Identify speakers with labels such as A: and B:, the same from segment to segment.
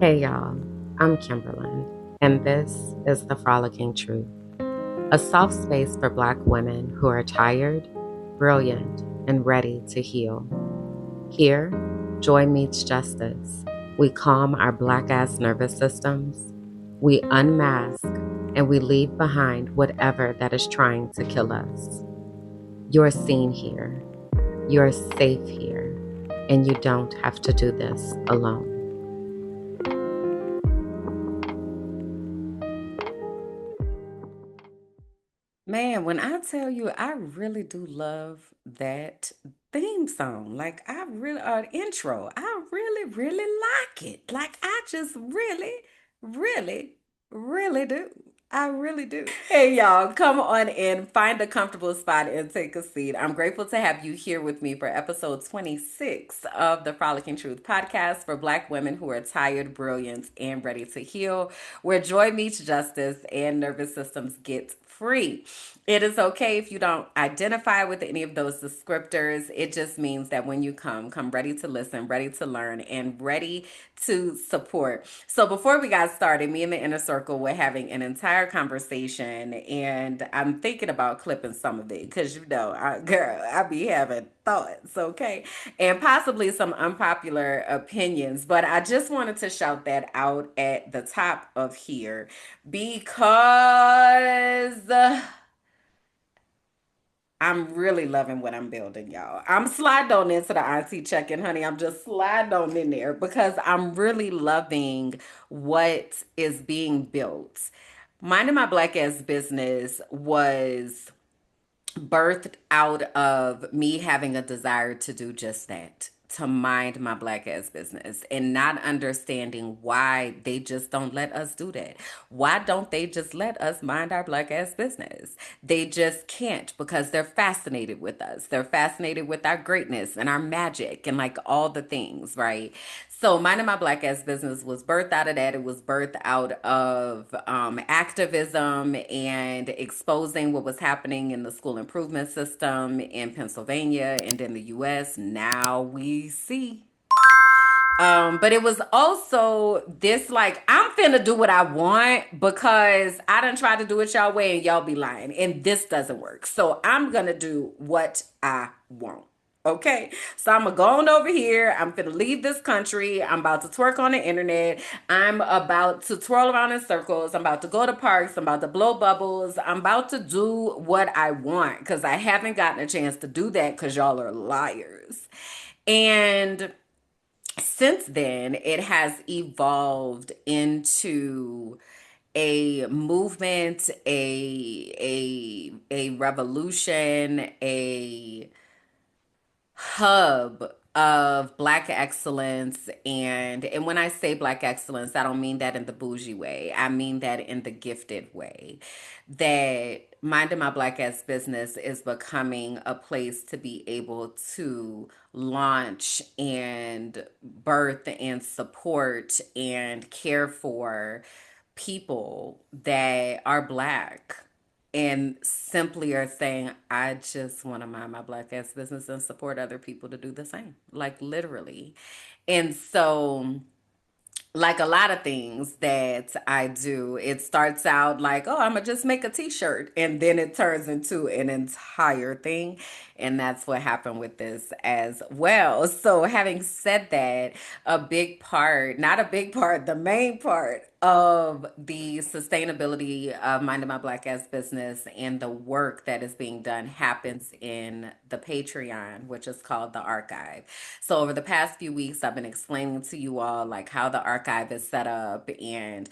A: Hey y'all, I'm Kimberland, and this is the Frolicking Truth, a soft space for Black women who are tired, brilliant, and ready to heal. Here, joy meets justice. We calm our Black ass nervous systems, we unmask, and we leave behind whatever that is trying to kill us. You're seen here, you're safe here, and you don't have to do this alone.
B: Man, when I tell you, I really do love that theme song. Like, I really, intro, I really, really like it. Like, I just really, really, really do. I really do. Hey, y'all, come on in, find a comfortable spot, and take a seat. I'm grateful to have you here with me for episode 26 of the Frolicking Truth podcast for Black women who are tired, brilliant, and ready to heal, where joy meets justice and nervous systems get free. It is okay if you don't identify with any of those descriptors. It just means that when you come ready to listen, ready to learn, and ready to support. So before we got started, me and the inner circle were having an entire conversation, and I'm thinking about clipping some of it because girl, I be having thoughts, okay, and possibly some unpopular opinions. But I just wanted to shout that out at the top of here because I'm really loving what I'm building, y'all. I'm sliding on into the IT check-in, honey. I'm just sliding on in there because I'm really loving what is being built. Minding my black ass business was birthed out of me having a desire to do just that, to mind my black ass business, and not understanding why they just don't let us do that. Why don't they just let us mind our black ass business? They just can't because they're fascinated with us. They're fascinated with our greatness and our magic and like all the things, right? So minding my black ass business was birthed out of that. It was birthed out of activism and exposing what was happening in the school improvement system in Pennsylvania and in the U.S. Now we see. But it was also this like, I'm finna do what I want because I done tried to do it y'all way and y'all be lying. And this doesn't work. So I'm gonna do what I want. Okay, so I'm gonna go on over here. I'm gonna leave this country. I'm about to twerk on the internet. I'm about to twirl around in circles. I'm about to go to parks. I'm about to blow bubbles. I'm about to do what I want because I haven't gotten a chance to do that because y'all are liars. And since then, it has evolved into a movement, a revolution, a hub of black excellence. And when I say black excellence, I don't mean that in the bougie way. I mean that in the gifted way. That minding my black ass business is becoming a place to be able to launch and birth and support and care for people that are black and simply are saying, I just want to mind my black ass business and support other people to do the same, like literally. And so, like a lot of things that I do, it starts out like, oh, I'm gonna just make a t-shirt, and then it turns into an entire thing. And that's what happened with this as well. So, having said that, a big part, not a big part, the main part of the sustainability of minding my black ass business and the work that is being done happens in the Patreon, which is called the archive. So over the past few weeks, I've been explaining to you all like how the archive is set up, and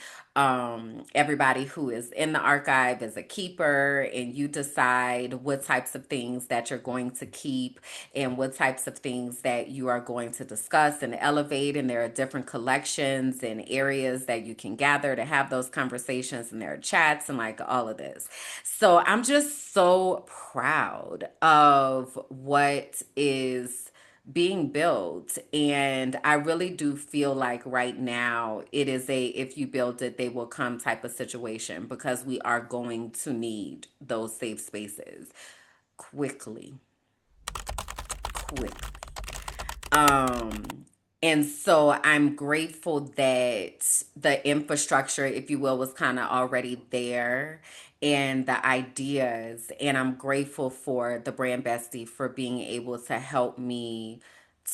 B: everybody who is in the archive is a keeper, and you decide what types of things that you're going to keep and what types of things that you are going to discuss and elevate. And there are different collections and areas that you can gather to have those conversations, and there are chats and like all of this. So I'm just so proud of what is being built. And I really do feel like right now it is a if you build it, they will come type of situation because we are going to need those safe spaces quickly, quickly. Um, And so I'm grateful that the infrastructure, if you will, was kind of already there and the ideas. And I'm grateful for the brand bestie for being able to help me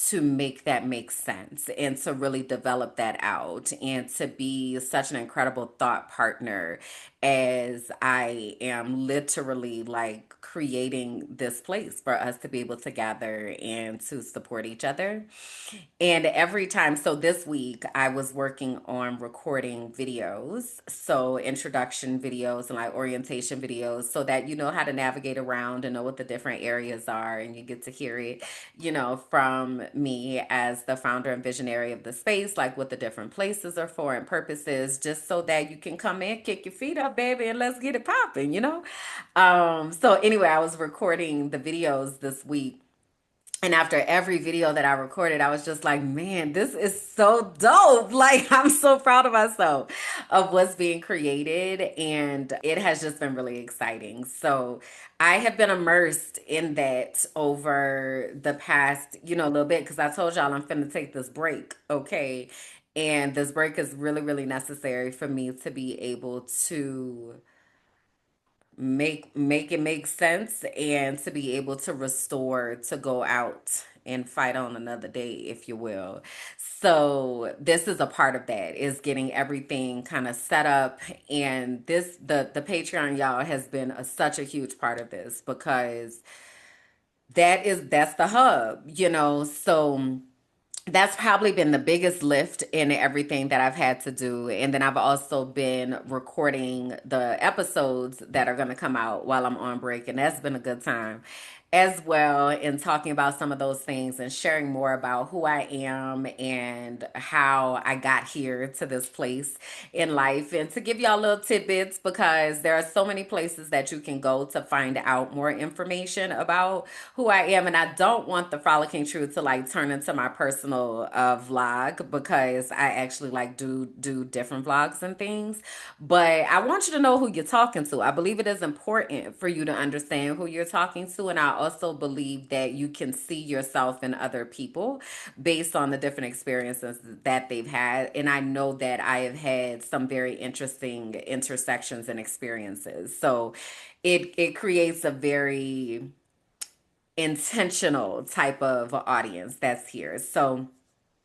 B: to make that make sense and to really develop that out and to be such an incredible thought partner as I am literally like creating this place for us to be able to gather and to support each other. And every time, so this week I was working on recording videos, so introduction videos and like orientation videos, so that you know how to navigate around and know what the different areas are, and you get to hear it, from me as the founder and visionary of the space, like what the different places are for and purposes, just so that you can come in, kick your feet up, baby, and let's get it popping. So anyway, I was recording the videos this week, and after every video that I recorded, I was just like, man, this is so dope. Like, I'm so proud of myself of what's being created. And it has just been really exciting. So I have been immersed in that over the past, little bit, because I told y'all I'm finna take this break. Okay. And this break is really, really necessary for me to be able to make it make sense and to be able to restore, to go out and fight on another day, if you will. So this is a part of that, is getting everything kind of set up. And this the Patreon, y'all, has been such a huge part of this, because that's the hub. So that's probably been the biggest lift in everything that I've had to do. And then I've also been recording the episodes that are going to come out while I'm on break. And that's been a good time as well, in talking about some of those things and sharing more about who I am and how I got here to this place in life, and to give y'all little tidbits, because there are so many places that you can go to find out more information about who I am. And I don't want the Frolicking Truth to like turn into my personal vlog, because I actually like do different vlogs and things. But I want you to know who you're talking to. I believe it is important for you to understand who you're talking to. And I also believe that you can see yourself in other people based on the different experiences that they've had. And I know that I have had some very interesting intersections and experiences. So it creates a very intentional type of audience that's here. So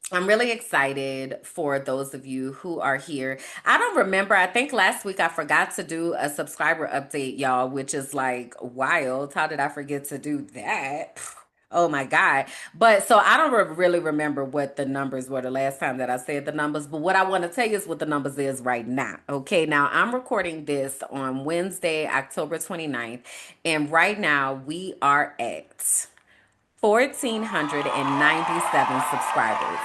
B: I'm really excited for those of you who are here. I don't remember. I think last week I forgot to do a subscriber update, y'all, which is like wild. How did I forget to do that? Oh my God. But so I don't really remember what the numbers were the last time that I said the numbers. But what I want to tell you is what the numbers is right now. Okay. Now I'm recording this on Wednesday, October 29th. And right now we are at 1,497 subscribers.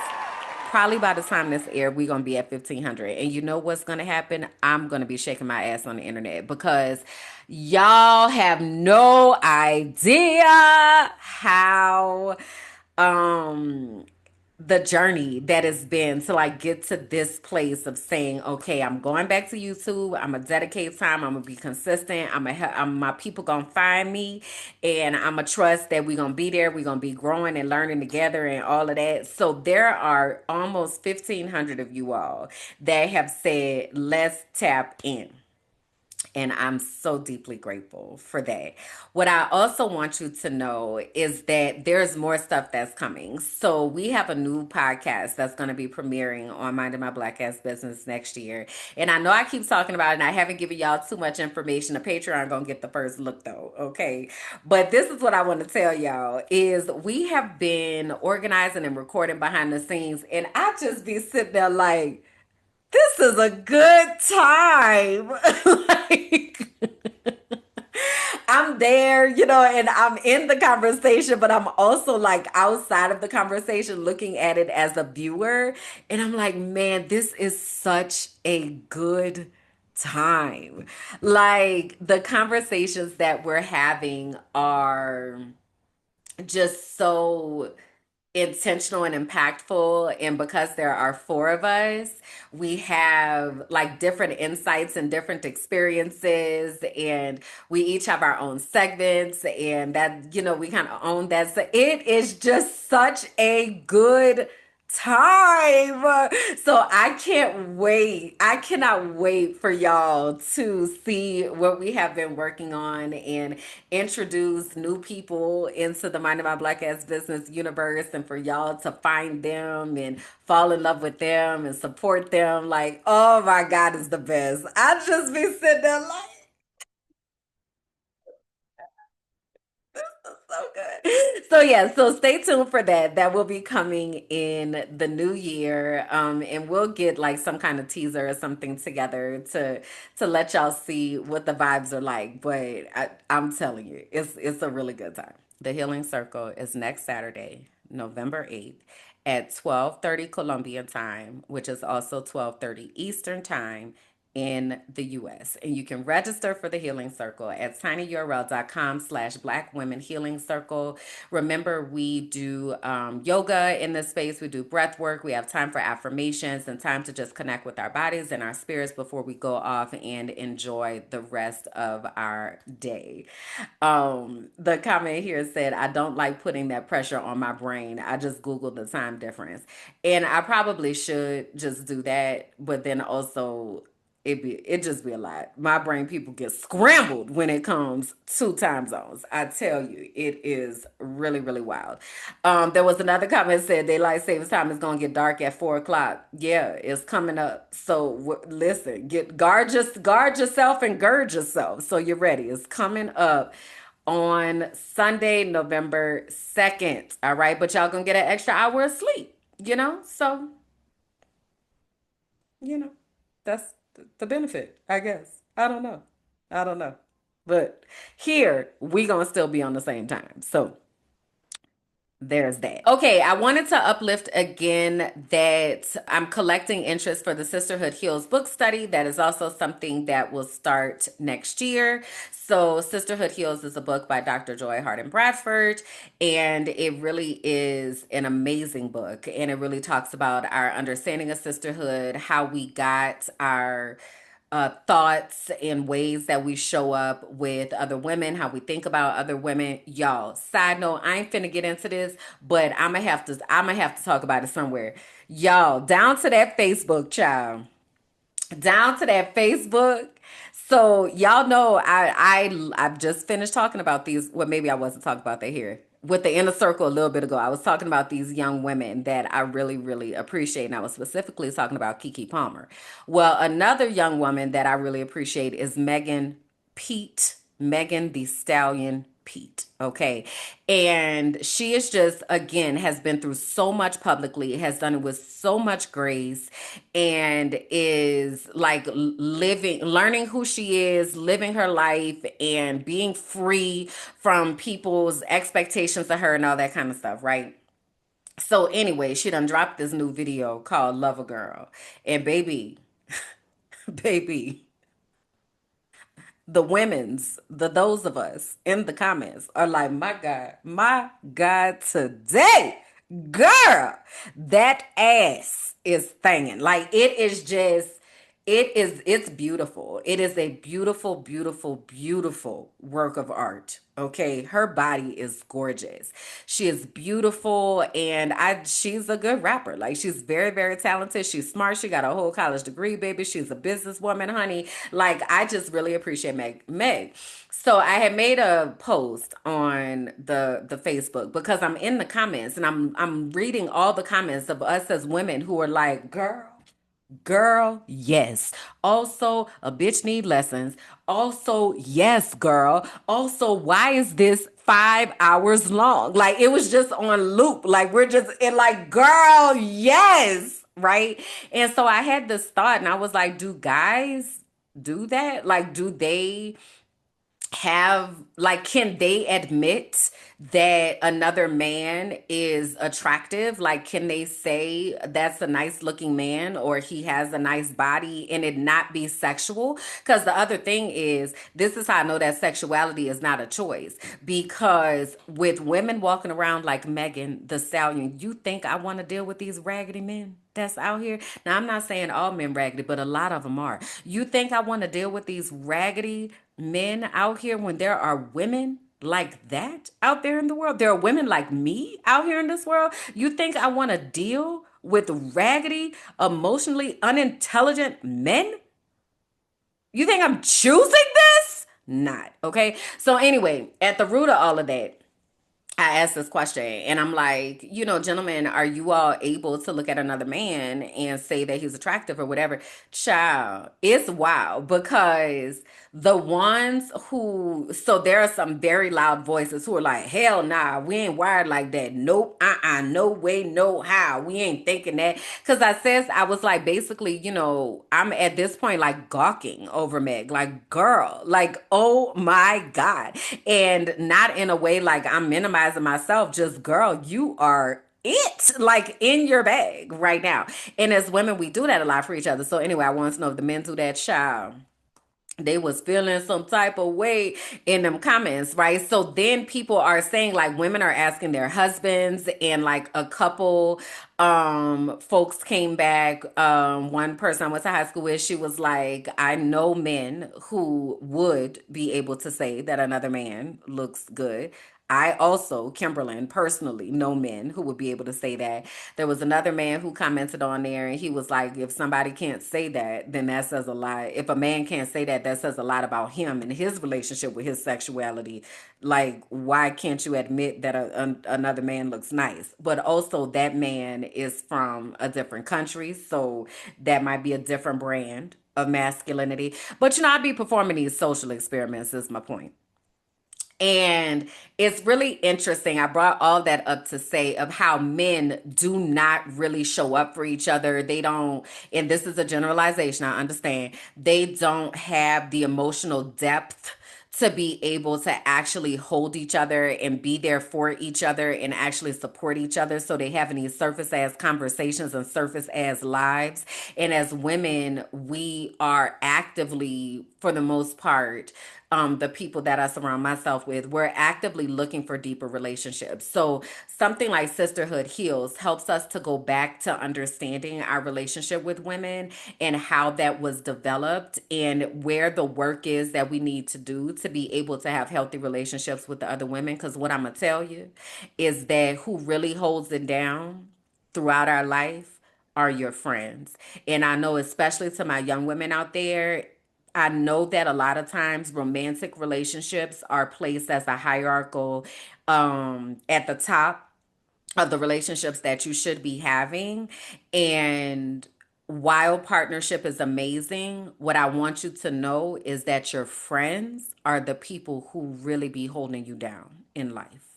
B: Probably by the time this air, we're gonna be at 1,500. And you know what's gonna happen? I'm gonna be shaking my ass on the internet, because y'all have no idea how um the journey that has been to like get to this place of saying, okay, I'm going back to YouTube. I'm gonna dedicate time. I'm gonna be consistent. My people gonna find me, and I'm gonna trust that we're gonna be there. We're gonna be growing and learning together and all of that. So there are almost 1,500 of you all that have said, let's tap in. And I'm so deeply grateful for that. What I also want you to know is that there's more stuff that's coming. So we have a new podcast that's going to be premiering on Minding My Black Ass Business next year. And I know I keep talking about it and I haven't given y'all too much information. The Patreon going to get the first look though. Okay. But this is what I want to tell y'all is we have been organizing and recording behind the scenes. And I just be sitting there like, this is a good time. Like, I'm there, and I'm in the conversation, but I'm also like outside of the conversation looking at it as a viewer. And I'm like, man, this is such a good time. Like, the conversations that we're having are just so intentional and impactful. And because there are four of us, we have like different insights and different experiences, and we each have our own segments, and that we kind of own that. So it is just such a good time. So I can't wait. I cannot wait for y'all to see what we have been working on and introduce new people into the Mind of My Black Ass Business universe, and for y'all to find them and fall in love with them and support them. Like, oh my God, it's the best. I just be sitting there like, so good. So yeah, so stay tuned for that. That will be coming in the new year. And we'll get like some kind of teaser or something together to let y'all see what the vibes are like. But I'm telling you, it's a really good time. The Healing Circle is next Saturday, November 8th at 12:30 Colombian time, which is also 12:30 Eastern time in the US. And you can register for the Healing Circle at tinyurl.com/Black Women Healing Circle. Remember, we do yoga in this space. We do breath work. We have time for affirmations and time to just connect with our bodies and our spirits before we go off and enjoy the rest of our day. The comment here said, I don't like putting that pressure on my brain. I just Googled the time difference. And I probably should just do that, but then also it just be a lot. My brain people get scrambled when it comes to time zones. I tell you, it is really, really wild. There was another comment that said daylight savings time is gonna get dark at 4 o'clock. Yeah, it's coming up. So listen, get guard yourself and gird yourself so you're ready. It's coming up on Sunday, November 2nd. All right, but y'all gonna get an extra hour of sleep, So you know, that's the benefit, I guess. I don't know. I don't know. But here, we gonna still be on the same time. So there's that. Okay, I wanted to uplift again that I'm collecting interest for the Sisterhood Heals book study. That is also something that will start next year. So, Sisterhood Heals is a book by Dr. Joy Harden Bradford, and it really is an amazing book. And it really talks about our understanding of sisterhood, how we got our thoughts and ways that we show up with other women, how we think about other women. Y'all, side note, I ain't finna get into this, but I'm gonna have to talk about it somewhere. Y'all, down to that Facebook, child, down to that Facebook. So y'all know I've just finished talking about these. Well, maybe I wasn't talking about that here with the inner circle a little bit ago. I was talking about these young women that I really, really appreciate, and I was specifically talking about Kiki Palmer. Well, another young woman that I really appreciate is Megan the Stallion Pete. Okay. And she is just, again, has been through so much publicly, has done it with so much grace, and is like learning who she is, living her life, and being free from people's expectations of her and all that kind of stuff, right? So, anyway, she done dropped this new video called Love a Girl. And baby, the women's, those of us in the comments are like, my God, today, girl, that ass is thangin'. Like it is just, it's beautiful. It is a beautiful, beautiful, beautiful work of art. Okay, her body is gorgeous. She is beautiful, and she's a good rapper. Like she's very, very talented. She's smart. She got a whole college degree, baby. She's a businesswoman, honey. Like I just really appreciate Meg. So I had made a post on the Facebook because I'm in the comments and I'm reading all the comments of us as women who are like, girl, yes. Also, a bitch need lessons. Also, yes, girl. Also, why is this 5 hours long? Like it was just on loop. Like we're just in like, girl, yes. Right. And so I had this thought and I was like, do guys do that? Like, do they have like can they admit that another man is attractive? Like can they say that's a nice looking man or he has a nice body and it not be sexual? Because the other thing is, this is how I know that sexuality is not a choice, because with women walking around like Megan the Stallion, you think I want to deal with these raggedy men that's out here? Now, I'm not saying all men raggedy, but a lot of them are. You think I want to deal with these raggedy men out here when there are women like that out there in the world? There are women like me out here in this world. You think I want to deal with raggedy, emotionally unintelligent men? You think I'm choosing this? Not. Okay. So, anyway, at the root of all of that, I asked this question and I'm like, gentlemen, are you all able to look at another man and say that he's attractive or whatever? Child, it's wild because the ones so there are some very loud voices who are like, hell nah, we ain't wired like that. Nope, no way, no how. We ain't thinking that. Cause I was like, basically, I'm at this point like gawking over Meg, like, girl, like, oh my God. And not in a way like I'm minimizing myself, just girl, you are like in your bag right now. And as women, we do that a lot for each other. So anyway, I want to know if the men do that, child, they was feeling some type of way in them comments, right? So then people are saying, like, women are asking their husbands, and like a couple folks came back. One person I went to high school with, she was like, I know men who would be able to say that another man looks good. I also, Kimberland, personally know men who would be able to say that. There was another man who commented on there and he was like, if somebody can't say that, then that says a lot. If a man can't say that, that says a lot about him and his relationship with his sexuality. Like, why can't you admit that another man looks nice? But also, that man is from a different country. So that might be a different brand of masculinity. But, I'd be performing these social experiments, is my point. And it's really interesting. I brought all that up to say of how men do not really show up for each other. They don't, and this is a generalization, I understand. They don't have the emotional depth to be able to actually hold each other and be there for each other and actually support each other. So they have these surface as conversations and surface as lives. And as women, we are actively, for the most part, the people that I surround myself with, we're actively looking for deeper relationships. So something like Sisterhood Heals helps us to go back to understanding our relationship with women and how that was developed and where the work is that we need to do to be able to have healthy relationships with the other women. Because what I'm going to tell you is that who really holds it down throughout our life are your friends. And I know, especially to my young women out there, I know that a lot of times romantic relationships are placed as a hierarchical at the top of the relationships that you should be having. And while partnership is amazing, what I want you to know is that your friends are the people who really be holding you down in life.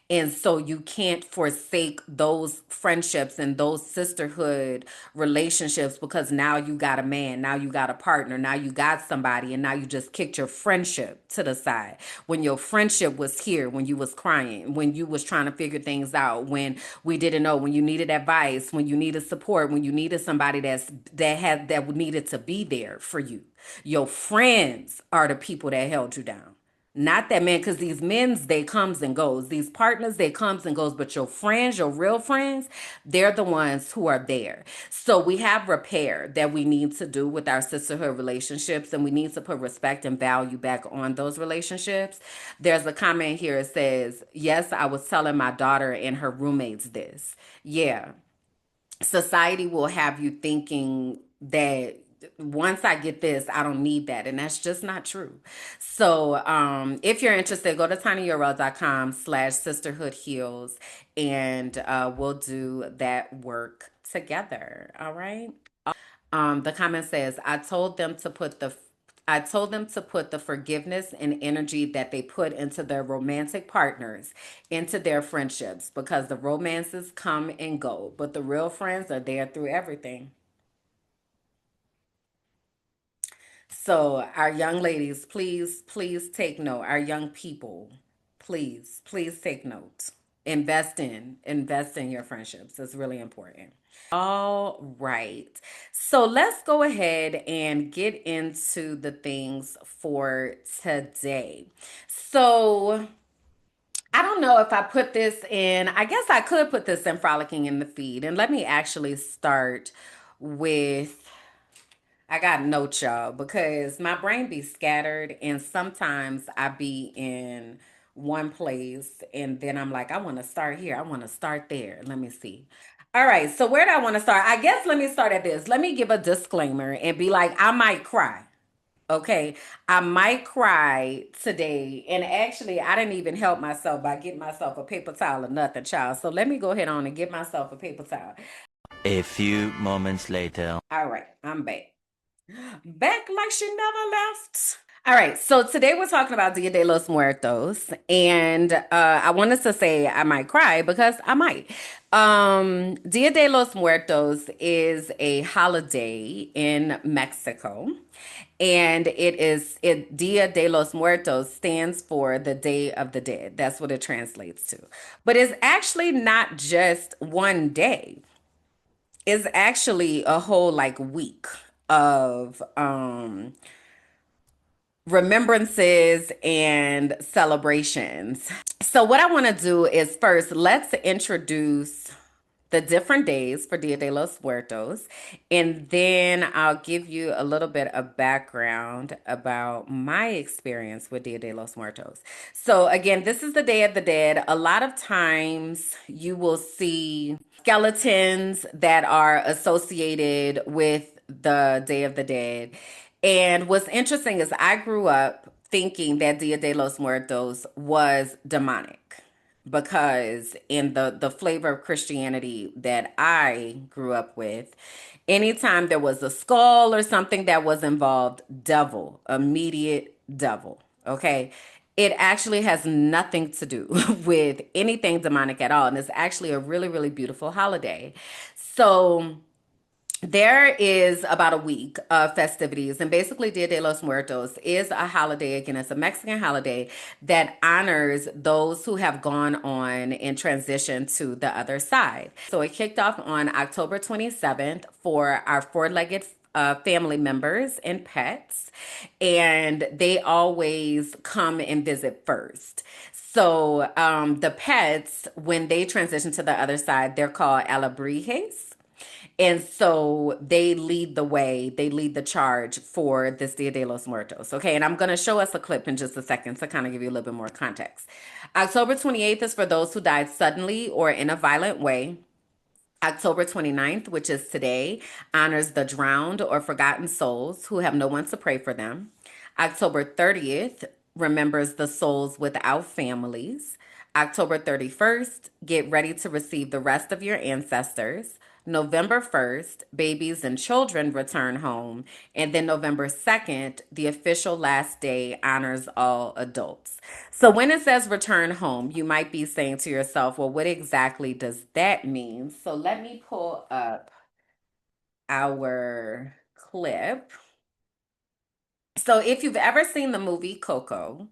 B: And so you can't forsake those friendships and those sisterhood relationships because now you got a man, now you got a partner, now you got somebody, and now you just kicked your friendship to the side. When your friendship was here, when you was crying, when you was trying to figure things out, when we didn't know, when you needed advice, when you needed support, when you needed somebody that needed to be there for you. Your friends are the people that held you down. Not that man, because these men's they comes and goes. These partners they comes and goes, but your friends, your real friends, they're the ones who are there. So we have repair that we need to do with our sisterhood relationships, and we need to put respect and value back on those relationships. There's a comment here. It says, "Yes, I was telling my daughter and her roommates this." Yeah, society will have you thinking that once I get this, I don't need that. And that's just not true. So if you're interested, go to tinyurl.com/sisterhood heals and we'll do that work together. All right. The comment says, I told them to put the forgiveness and energy that they put into their romantic partners into their friendships because the romances come and go, but the real friends are there through everything. So, our young ladies, please, please take note. Our young people, please, please take note. Invest in your friendships. It's really important. All right. So let's go ahead and get into the things for today. So I don't know if I put this in, I guess I could put this in Frolicking in the Feed. And let me actually start with, I got notes, y'all, because my brain be scattered and sometimes I be in one place and then I'm like, I want to start here. I want to start there. Let me see. All right, so where do I want to start? I guess let me start at this. Let me give a disclaimer and be like, I might cry. Okay, I might cry today. And actually, I didn't even help myself by getting myself a paper towel or nothing, child. So let me go ahead on and get myself a paper towel.
C: A few moments later.
B: All right, I'm back. Back like she never left. All right, so today we're talking about Dia de los Muertos, and I wanted to say I might cry because I might. Dia de los Muertos is a holiday in Mexico, and it Dia de los Muertos stands for the Day of the Dead. That's what it translates to. But it's actually not just one day. It's actually a whole like week of remembrances and celebrations. So, what I want to do is first, let's introduce the different days for Dia de los Muertos, and then I'll give you a little bit of background about my experience with Dia de los Muertos. So, again, this is the Day of the Dead. A lot of times you will see skeletons that are associated with the Day of the Dead. And what's interesting is I grew up thinking that Dia de los Muertos was demonic because in the flavor of Christianity that I grew up with, anytime there was a skull or something that was involved, devil, immediate devil. Okay. It actually has nothing to do with anything demonic at all. And it's actually a really, really beautiful holiday. So there is about a week of festivities, and basically Dia de los Muertos is a holiday. Again, it's a Mexican holiday that honors those who have gone on and transitioned to the other side. So it kicked off on October 27th for our four-legged family members and pets, and they always come and visit first. So the pets, when they transition to the other side, they're called alabrijes. And so they lead the way, they lead the charge for this Dia de los Muertos. Okay, and I'm going to show us a clip in just a second to kind of give you a little bit more context. October 28th is for those who died suddenly or in a violent way. October 29th, which is today, honors the drowned or forgotten souls who have no one to pray for them. October 30th remembers the souls without families. October 31st, get ready to receive the rest of your ancestors. November 1st, babies and children return home. And then November 2nd, the official last day, honors all adults. So when it says return home, you might be saying to yourself, well, what exactly does that mean? So let me pull up our clip. So if you've ever seen the movie Coco,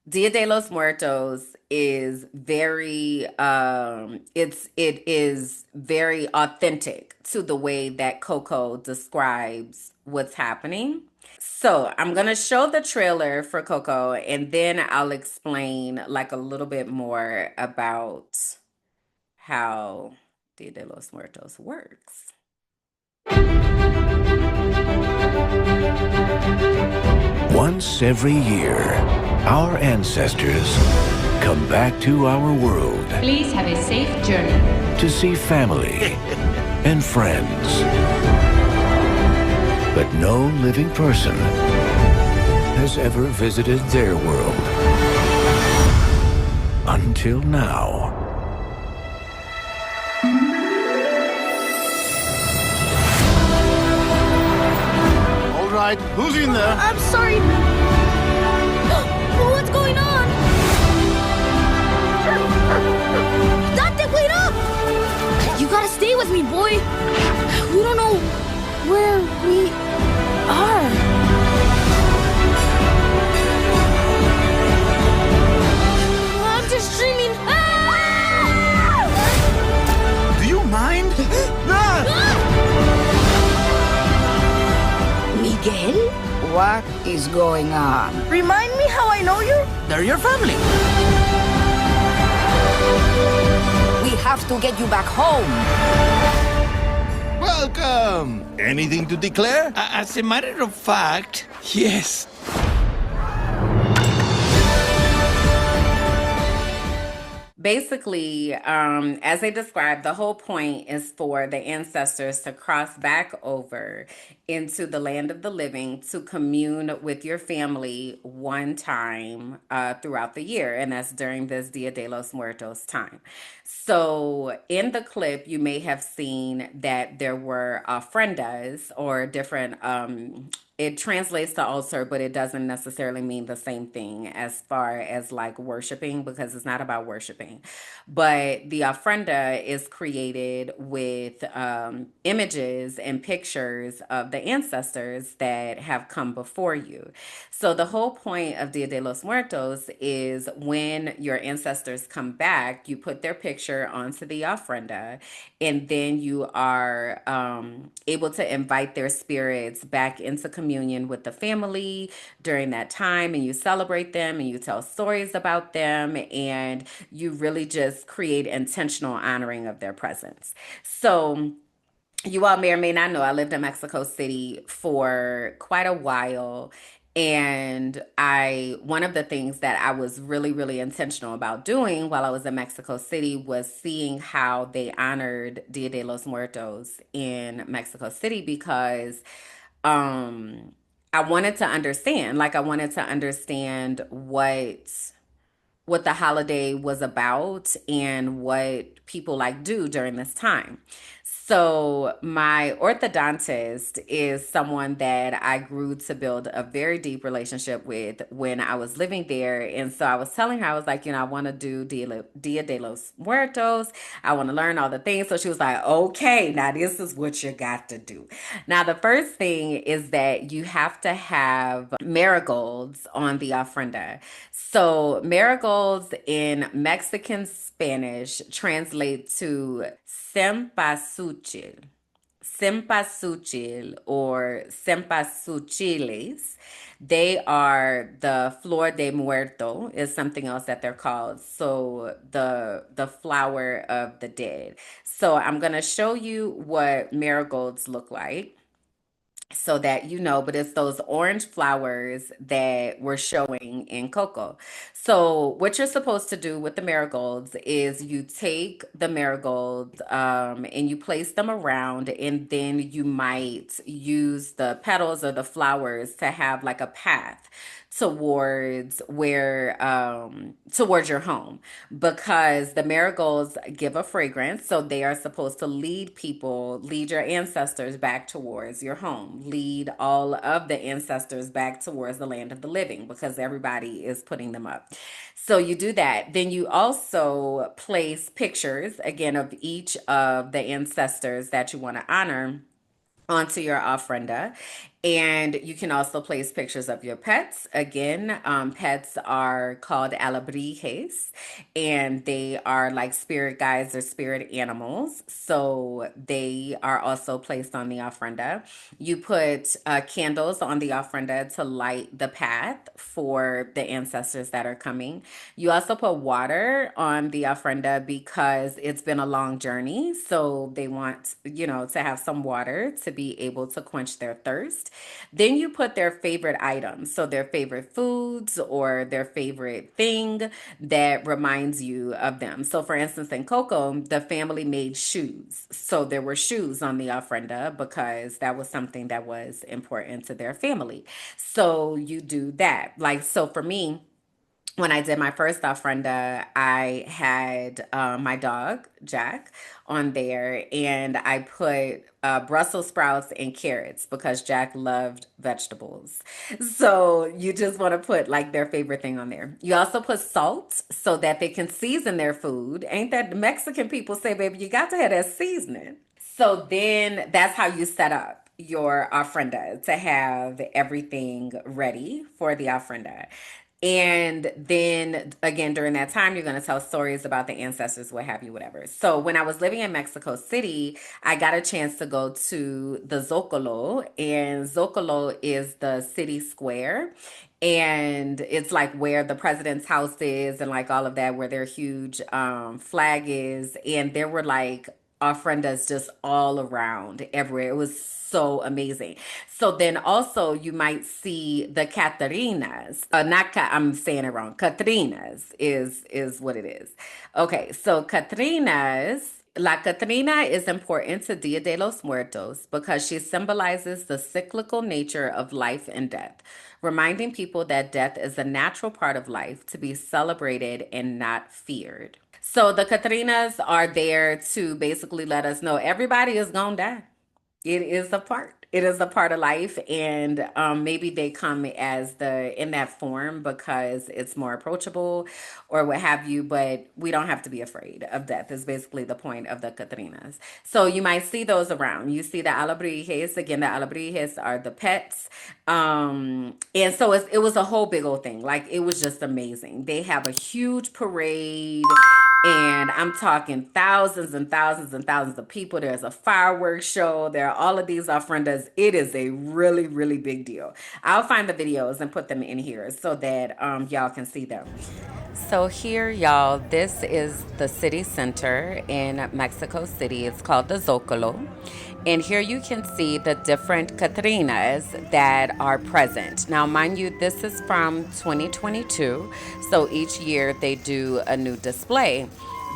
B: Dia de los Muertos is very it is very authentic to the way that Coco describes what's happening. So I'm gonna show the trailer for Coco and then I'll explain like a little bit more about how Dia de los Muertos works.
D: Once every year, our ancestors come back to our world.
E: Please have a safe journey.
D: To see family and friends. But no living person has ever visited their world. Until now.
F: All right, who's in there?
G: I'm sorry. What's going on? Date, wait up! You gotta stay with me, boy. We don't know where we are. I'm just dreaming.
F: Do you mind?
H: Miguel? What is going on?
G: Remind me how I know you?
H: They're your family. We have to get you back home.
F: Welcome! Anything to declare?
I: As a matter of fact, yes.
B: basically, as they described, the whole point is for the ancestors to cross back over into the land of the living to commune with your family one time throughout the year, and that's during this Dia de los Muertos time. So, in the clip, you may have seen that there were ofrendas or different. It translates to altar, but it doesn't necessarily mean the same thing as far as like worshiping, because it's not about worshiping. But the ofrenda is created with images and pictures of the ancestors that have come before you. So the whole point of Dia de los Muertos is when your ancestors come back, you put their picture onto the ofrenda, and then you are able to invite their spirits back into communion with the family during that time, and you celebrate them and you tell stories about them, and you really just create intentional honoring of their presence. So you all may or may not know, I lived in Mexico City for quite a while. And one of the things that I was really, really intentional about doing while I was in Mexico City was seeing how they honored Dia de los Muertos in Mexico City, because I wanted to understand, like, I wanted to understand what the holiday was about and what people like do during this time. So my orthodontist is someone that I grew to build a very deep relationship with when I was living there. And so I was telling her, I was like, I want to do Dia de los Muertos. I want to learn all the things. So she was like, okay, now this is what you got to do. Now, the first thing is that you have to have marigolds on the ofrenda. So marigolds in Mexican Spanish translate to cempasúchil or cempasúchiles. They are the flor de muerto is something else that they're called. So the flower of the dead. So I'm going to show you what marigolds look like so that you know, but it's those orange flowers that we're showing in Coco. So what you're supposed to do with the marigolds is you take the marigolds and you place them around, and then you might use the petals or the flowers to have like a path towards towards your home, because the marigolds give a fragrance, so they are supposed to lead your ancestors back towards your home, lead all of the ancestors back towards the land of the living, because everybody is putting them up. So you do that. Then you also place pictures again of each of the ancestors that you want to honor onto your ofrenda. And you can also place pictures of your pets. Again, pets are called alebrijes, and they are like spirit guides or spirit animals. So they are also placed on the ofrenda. You put candles on the ofrenda to light the path for the ancestors that are coming. You also put water on the ofrenda because it's been a long journey. So they want, to have some water to be able to quench their thirst. Then you put their favorite items, so their favorite foods or their favorite thing that reminds you of them. So for instance, in Coco, the family made shoes. So there were shoes on the ofrenda because that was something that was important to their family. So you do that. Like, so for me, when I did my first ofrenda, I had my dog, Jack, on there, and I put Brussels sprouts and carrots because Jack loved vegetables. So you just want to put like their favorite thing on there. You also put salt so that they can season their food. Ain't that the Mexican people say, baby, you got to have that seasoning. So then that's how you set up your ofrenda, to have everything ready for the ofrenda. And then again, during that time, you're going to tell stories about the ancestors, what have you, whatever. So when I was living in Mexico City, I got a chance to go to the Zocalo, and Zocalo is the city square. And it's like where the president's house is and like all of that, where their huge flag is. And there were like ofrendas just all around everywhere. It was so amazing. So then also you might see the Catrinas. I'm saying it wrong. Catrinas is what it is. Okay, so Catrinas. La Catrina is important to Dia de los Muertos because she symbolizes the cyclical nature of life and death, reminding people that death is a natural part of life to be celebrated and not feared. So the Catrinas are there to basically let us know everybody is gonna die. It is a part. It is a part of life, and maybe they come as in that form because it's more approachable, or what have you. But we don't have to be afraid of death. Is basically the point of the Catrinas. So you might see those around. You see the alebrijes again. The alebrijes are the pets, and so it was a whole big old thing. Like it was just amazing. They have a huge parade. And I'm talking thousands and thousands and thousands of people. There's a fireworks show. There are all of these ofrendas. It is a really, really big deal. I'll find the videos and put them in here so that y'all can see them. So here, y'all, this is the city center in Mexico City. It's called the Zócalo. And here you can see the different Catrinas that are present. Now, mind you, this is from 2022. So each year they do a new display.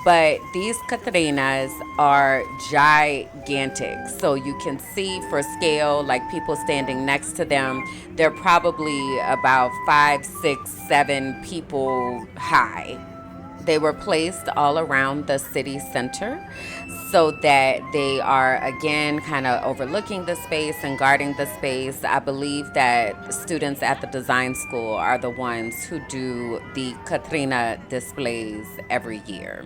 B: But these Catrinas are gigantic. So you can see for scale, like people standing next to them, they're probably about 5, 6, 7 people high. They were placed all around the city center so that they are, again, kind of overlooking the space and guarding the space. I believe that students at the design school are the ones who do the Catrina displays every year.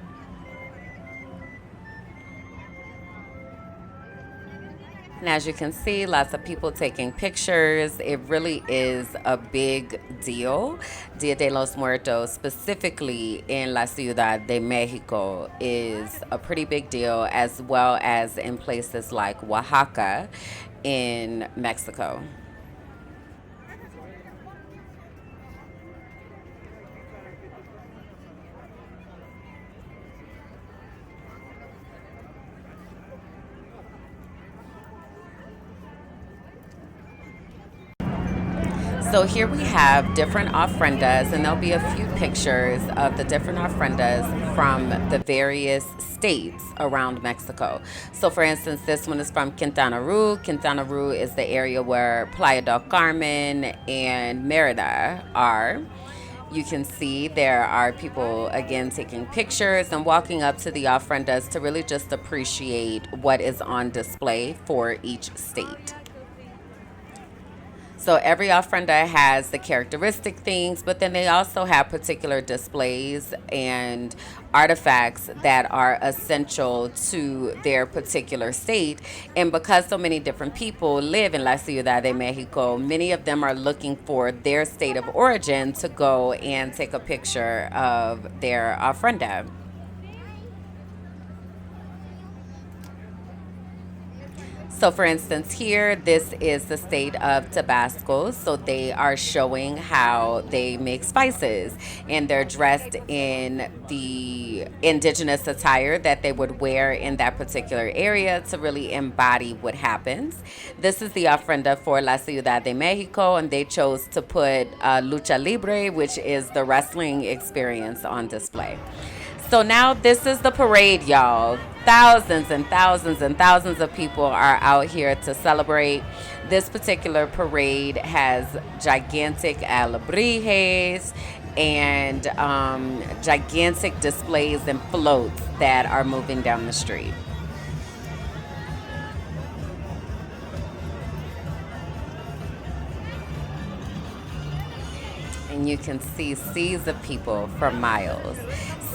B: And as you can see, lots of people taking pictures. It really is a big deal. Dia de los Muertos, specifically in La Ciudad de Mexico, is a pretty big deal, as well as in places like Oaxaca in Mexico. So here we have different ofrendas, and there'll be a few pictures of the different ofrendas from the various states around Mexico. So for instance, this one is from Quintana Roo. Quintana Roo is the area where Playa del Carmen and Mérida are. You can see there are people, again, taking pictures and walking up to the ofrendas to really just appreciate what is on display for each state. So every ofrenda has the characteristic things, but then they also have particular displays and artifacts that are essential to their particular state. And because so many different people live in La Ciudad de Mexico, many of them are looking for their state of origin to go and take a picture of their ofrenda. So for instance, here, this is the state of Tabasco. So they are showing how they make spices, and they're dressed in the indigenous attire that they would wear in that particular area to really embody what happens. This is the ofrenda for La Ciudad de Mexico, and they chose to put lucha libre, which is the wrestling experience, on display. So now this is the parade, y'all. Thousands and thousands and thousands of people are out here to celebrate. This particular parade has gigantic alebrijes and gigantic displays and floats that are moving down the street. And you can see seas of people for miles.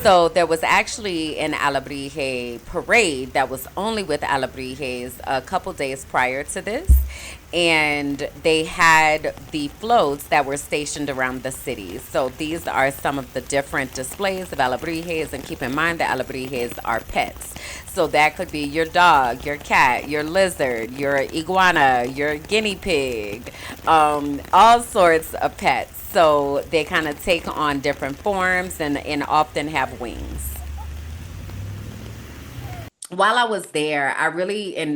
B: So there was actually an alebrije parade that was only with alebrijes a couple days prior to this. And they had the floats that were stationed around the city. So these are some of the different displays of alebrijes. And keep in mind that alebrijes are pets. So that could be your dog, your cat, your lizard, your iguana, your guinea pig, all sorts of pets. So they kind of take on different forms and often have wings. while I was there,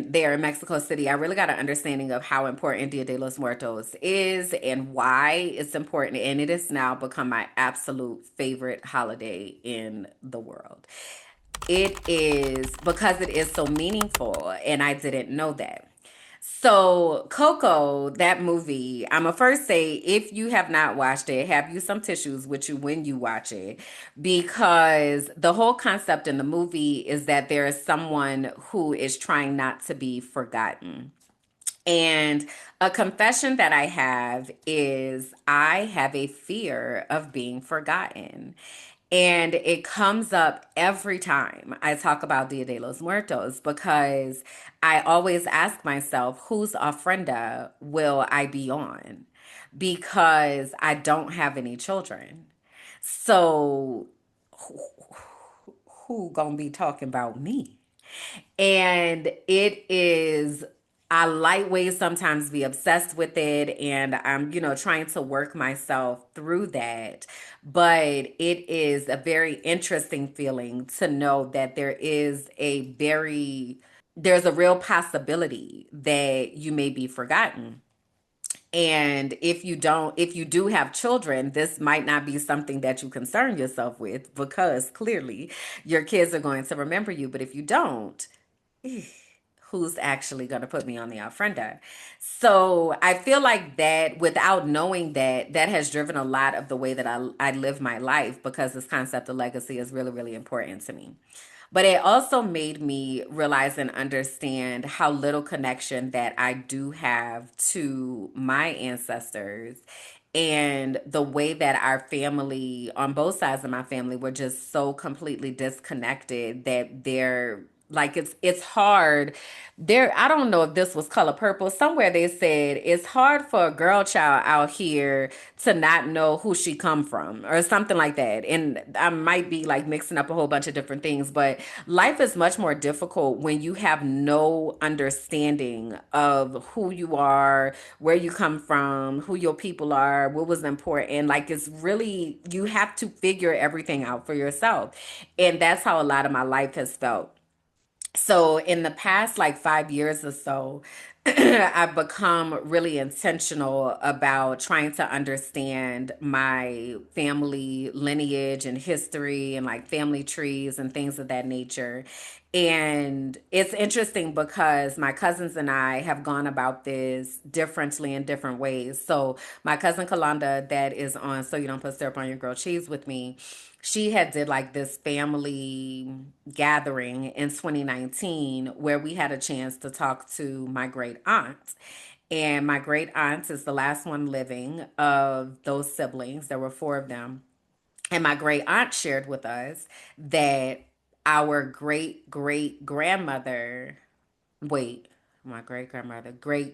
B: there in Mexico City, I really got an understanding of how important Dia de los Muertos is and why it's important. And it has now become my absolute favorite holiday in the world. It is because it is so meaningful, and I didn't know that. So, Coco, that movie, I'm gonna first say, if you have not watched it, have you some tissues with you when you watch it, because the whole concept in the movie is that there is someone who is trying not to be forgotten. And a confession that I have is I have a fear of being forgotten. And it comes up every time I talk about Dia de los Muertos because I always ask myself, whose ofrenda will I be on? Because I don't have any children. So who gonna be talking about me? And it is, I lightweight sometimes be obsessed with it, and I'm, trying to work myself through that. But it is a very interesting feeling to know that there's a real possibility that you may be forgotten. And if you do have children, this might not be something that you concern yourself with because clearly your kids are going to remember you. But if you don't, who's actually going to put me on the ofrenda? So I feel like that without knowing that, that has driven a lot of the way that I live my life because this concept of legacy is really, really important to me. But it also made me realize and understand how little connection that I do have to my ancestors and the way that our family, on both sides of my family, were just so completely disconnected that they're like it's hard. I don't know if this was Color Purple. Somewhere they said it's hard for a girl child out here to not know who she come from or something like that. And I might be like mixing up a whole bunch of different things, but life is much more difficult when you have no understanding of who you are, where you come from, who your people are, what was important. Like it's really, you have to figure everything out for yourself. And that's how a lot of my life has felt. So in the past like 5 years or so, I've become really intentional about trying to understand my family lineage and history and like family trees and things of that nature. And it's interesting because my cousins and I have gone about this differently in different ways. So my cousin Kalanda, that is on So You Don't Put Syrup on Your Grilled Cheese with me, she had did like this family gathering in 2019 where we had a chance to talk to my great aunt. And my great aunt is the last one living of those siblings. There were four of them. And my great aunt shared with us that our great great grandmother, wait, my great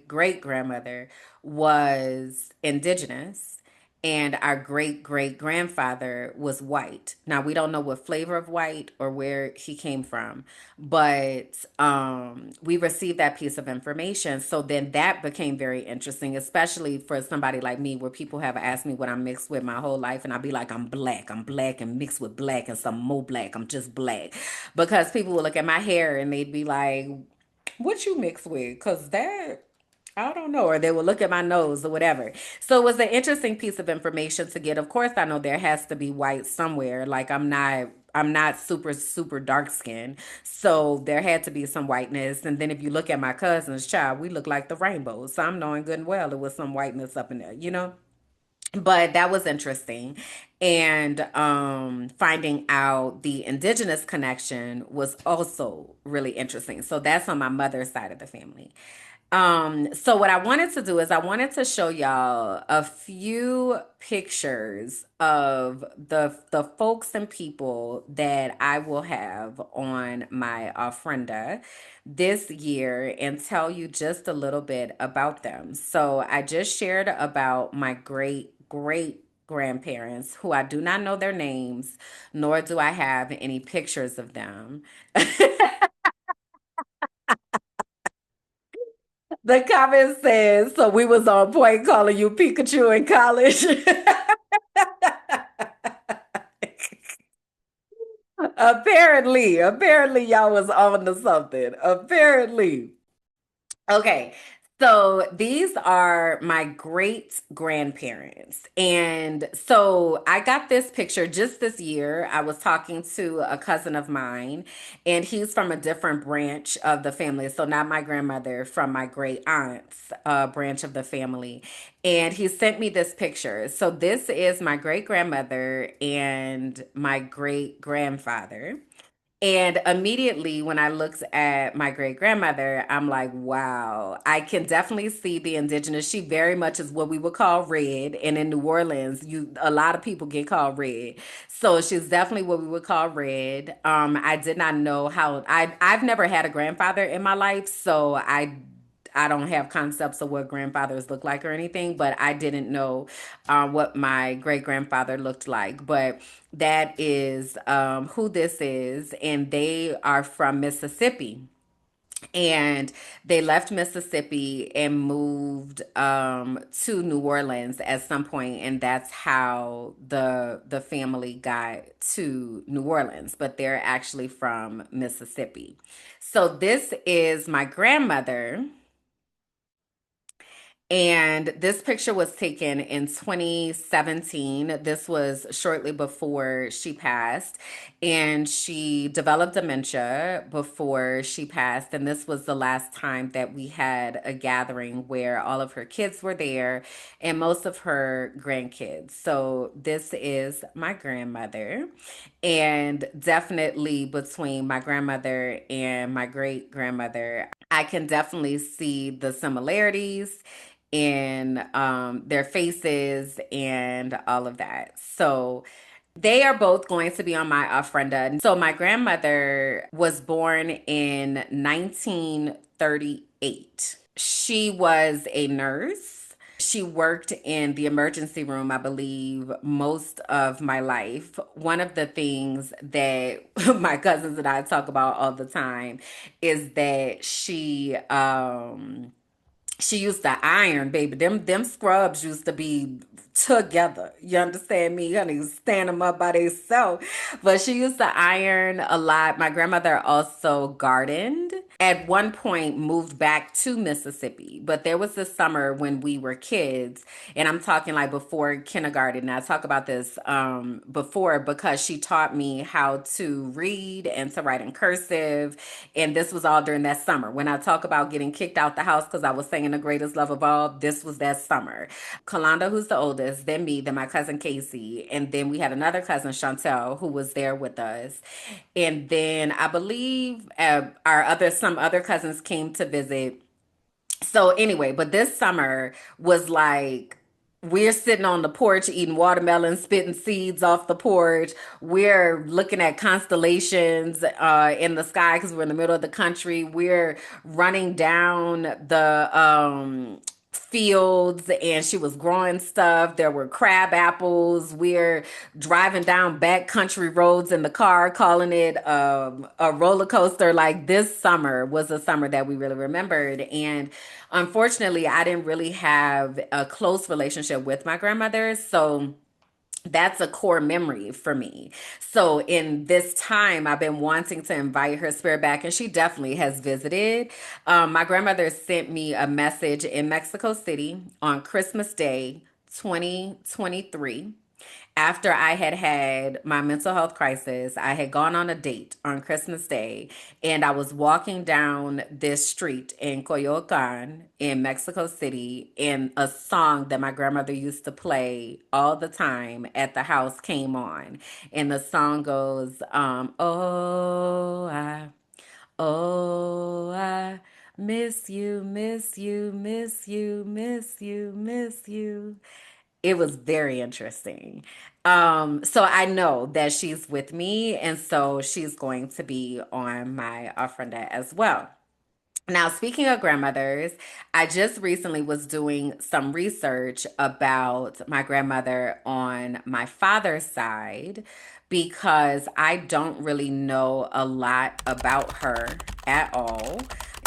B: great grandmother was indigenous, and our great great grandfather was white. Now we don't know what flavor of white or where he came from, but we received that piece of information. So then that became very interesting, especially for somebody like me, where people have asked me what I'm mixed with my whole life, and I'll be like, I'm black and mixed with black and some more black. I'm just black, because people will look at my hair and they'd be like, what you mix with? Because that, I don't know. Or they will look at my nose or whatever. So it was an interesting piece of information to get. Of course, I know there has to be white somewhere. Like I'm not super, super dark skinned. So there had to be some whiteness. And then if you look at my cousin's child, we look like the rainbow. So I'm knowing good and well there was some whiteness up in there. But that was interesting. And finding out the indigenous connection was also really interesting. So that's on my mother's side of the family. So what I wanted to do is I wanted to show y'all a few pictures of the folks and people that I will have on my ofrenda this year and tell you just a little bit about them. So I just shared about my great great grandparents, who I do not know their names, nor do I have any pictures of them. The comment says, so we was on point calling you Pikachu in college. Apparently, y'all was on to something. Apparently. Okay, so these are my great grandparents. And so I got this picture just this year. I was talking to a cousin of mine, and he's from a different branch of the family. So, not my grandmother, from my great aunt's branch of the family. And he sent me this picture. So, this is my great grandmother and my great grandfather. And immediately when I looked at my great grandmother, I'm like, wow, I can definitely see the indigenous. She very much is what we would call red. And in New Orleans, a lot of people get called red. So she's definitely what we would call red. I did not know how I've never had a grandfather in my life, so I don't have concepts of what grandfathers look like or anything, but I didn't know what my great grandfather looked like. But that is who this is, and they are from Mississippi. And they left Mississippi and moved to New Orleans at some point, and that's how the family got to New Orleans. But they're actually from Mississippi. So this is my grandmother. And this picture was taken in 2017. This was shortly before she passed. And she developed dementia before she passed. And this was the last time that we had a gathering where all of her kids were there and most of her grandkids. So this is my grandmother. And definitely between my grandmother and my great grandmother, I can definitely see the similarities in their faces and all of that. So they are both going to be on my ofrenda. So my grandmother was born in 1938. She was a nurse. She worked in the emergency room, I believe, most of my life. One of the things that my cousins and I talk about all the time is that she used to iron, baby. Them scrubs used to be together. You understand me? Honey, stand them up by themselves. But she used to iron a lot. My grandmother also gardened. At one point moved back to Mississippi. But there was this summer when we were kids, and I'm talking like before kindergarten. And I talk about this before because she taught me how to read and to write in cursive. And this was all during that summer. When I talk about getting kicked out the house because I was singing The Greatest Love of All, this was that summer. Kalanda, who's the oldest, then me, then my cousin Casey, and then we had another cousin, Chantel, who was there with us. And then I believe some other cousins came to visit. So anyway, but this summer was like we're sitting on the porch eating watermelon, spitting seeds off the porch. We're looking at constellations in the sky because we're in the middle of the country. We're running down the fields, and she was growing stuff. There were crab apples. We're driving down back country roads in the car, calling it a roller coaster. Like this summer was a summer that we really remembered. And unfortunately, I didn't really have a close relationship with my grandmother. So that's a core memory for me. So in this time, I've been wanting to invite her spirit back, and she definitely has visited. My grandmother sent me a message in Mexico City on Christmas Day, 2023. After I had had my mental health crisis, I had gone on a date on Christmas Day, and I was walking down this street in Coyoacan in Mexico City, and a song that my grandmother used to play all the time at the house came on. And the song goes, I miss you, miss you, miss you, miss you, miss you. It was very interesting. So I know that she's with me, and so she's going to be on my ofrenda as well. Now, speaking of grandmothers, I just recently was doing some research about my grandmother on my father's side because I don't really know a lot about her at all.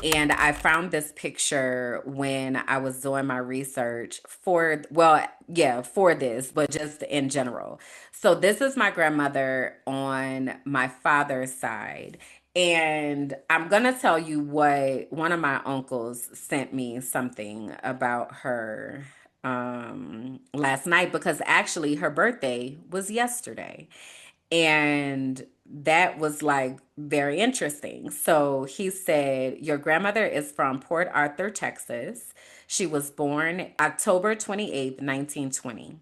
B: And I found this picture when I was doing my research for, well, yeah, for this, but just in general. So this is my grandmother on my father's side. And I'm going to tell you what one of my uncles sent me something about her last night, because actually her birthday was yesterday. And that was like very interesting. So he said, your grandmother is from Port Arthur, Texas. She was born October 28th, 1920.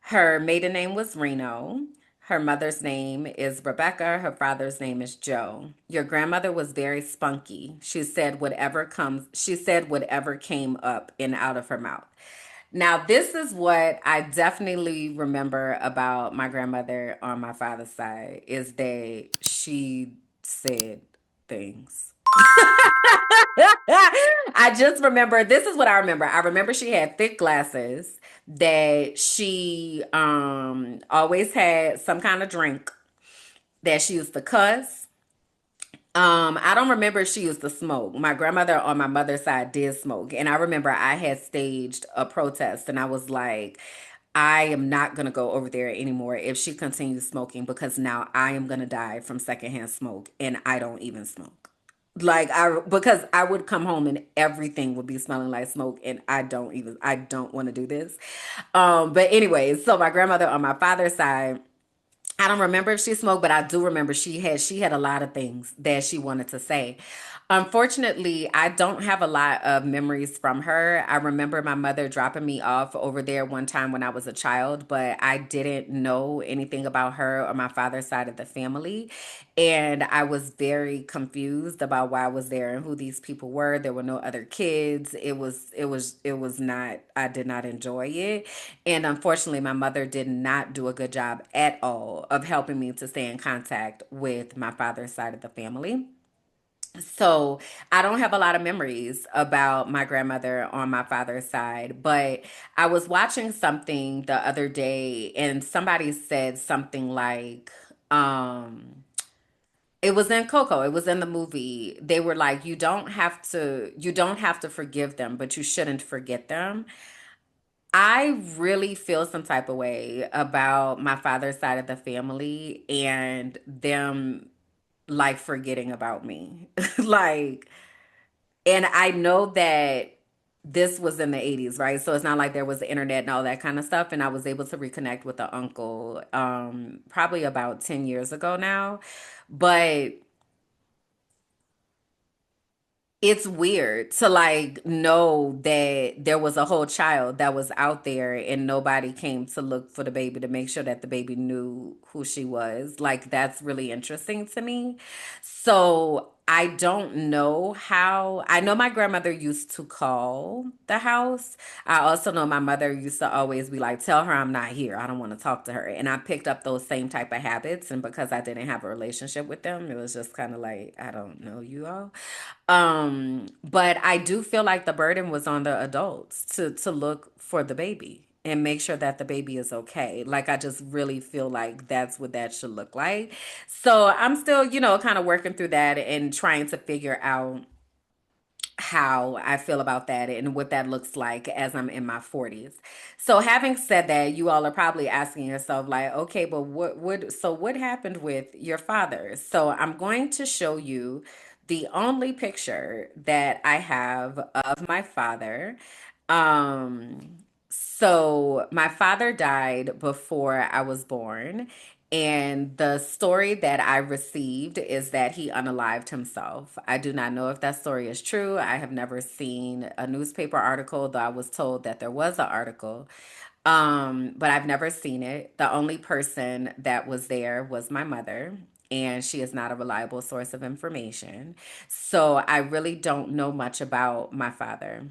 B: Her maiden name was Reno. Her mother's name is Rebecca. Her father's name is Joe. Your grandmother was very spunky. She said whatever came up and out of her mouth. Now, this is what I definitely remember about my grandmother on my father's side, is that she said things. I just remember, this is what I remember. I remember she had thick glasses, that she always had some kind of drink, that she used to cuss. I don't remember if she used to smoke. My grandmother on my mother's side did smoke. And I remember I had staged a protest and I was like, I am not going to go over there anymore if she continues smoking, because now I am going to die from secondhand smoke and I don't even smoke. Because I would come home and everything would be smelling like smoke and I don't want to do this. But anyway, so my grandmother on my father's side, I don't remember if she smoked, but I do remember she had a lot of things that she wanted to say. Unfortunately, I don't have a lot of memories from her. I remember my mother dropping me off over there one time when I was a child, but I didn't know anything about her or my father's side of the family. And I was very confused about why I was there and who these people were. There were no other kids. It was not, I did not enjoy it. And unfortunately, my mother did not do a good job at all of helping me to stay in contact with my father's side of the family. So I don't have a lot of memories about my grandmother on my father's side, but I was watching something the other day and somebody said something like, it was in Coco, it was in the movie. They were like, you don't have to forgive them, but you shouldn't forget them. I really feel some type of way about my father's side of the family and them like forgetting about me. Like, and I know that this was in the 80s, right? So it's not like there was the internet and all that kind of stuff. And I was able to reconnect with the uncle probably about 10 years ago now. But it's weird to like know that there was a whole child that was out there and nobody came to look for the baby to make sure that the baby knew who she was. Like, that's really interesting to me. So I don't know how. I know my grandmother used to call the house. I also know my mother used to always be like, tell her I'm not here. I don't want to talk to her. And I picked up those same type of habits. And because I didn't have a relationship with them, it was just kind of like, I don't know you all. But I do feel like the burden was on the adults to look for the baby and make sure that the baby is okay. Like, I just really feel like that's what that should look like. So I'm still, kind of working through that and trying to figure out how I feel about that and what that looks like as I'm in my 40s. So having said that, you all are probably asking yourself like, okay, but what happened with your father? So I'm going to show you the only picture that I have of my father. So my father died before I was born. And the story that I received is that he unalived himself. I do not know if that story is true. I have never seen a newspaper article, though I was told that there was an article. But I've never seen it. The only person that was there was my mother, and she is not a reliable source of information. So I really don't know much about my father.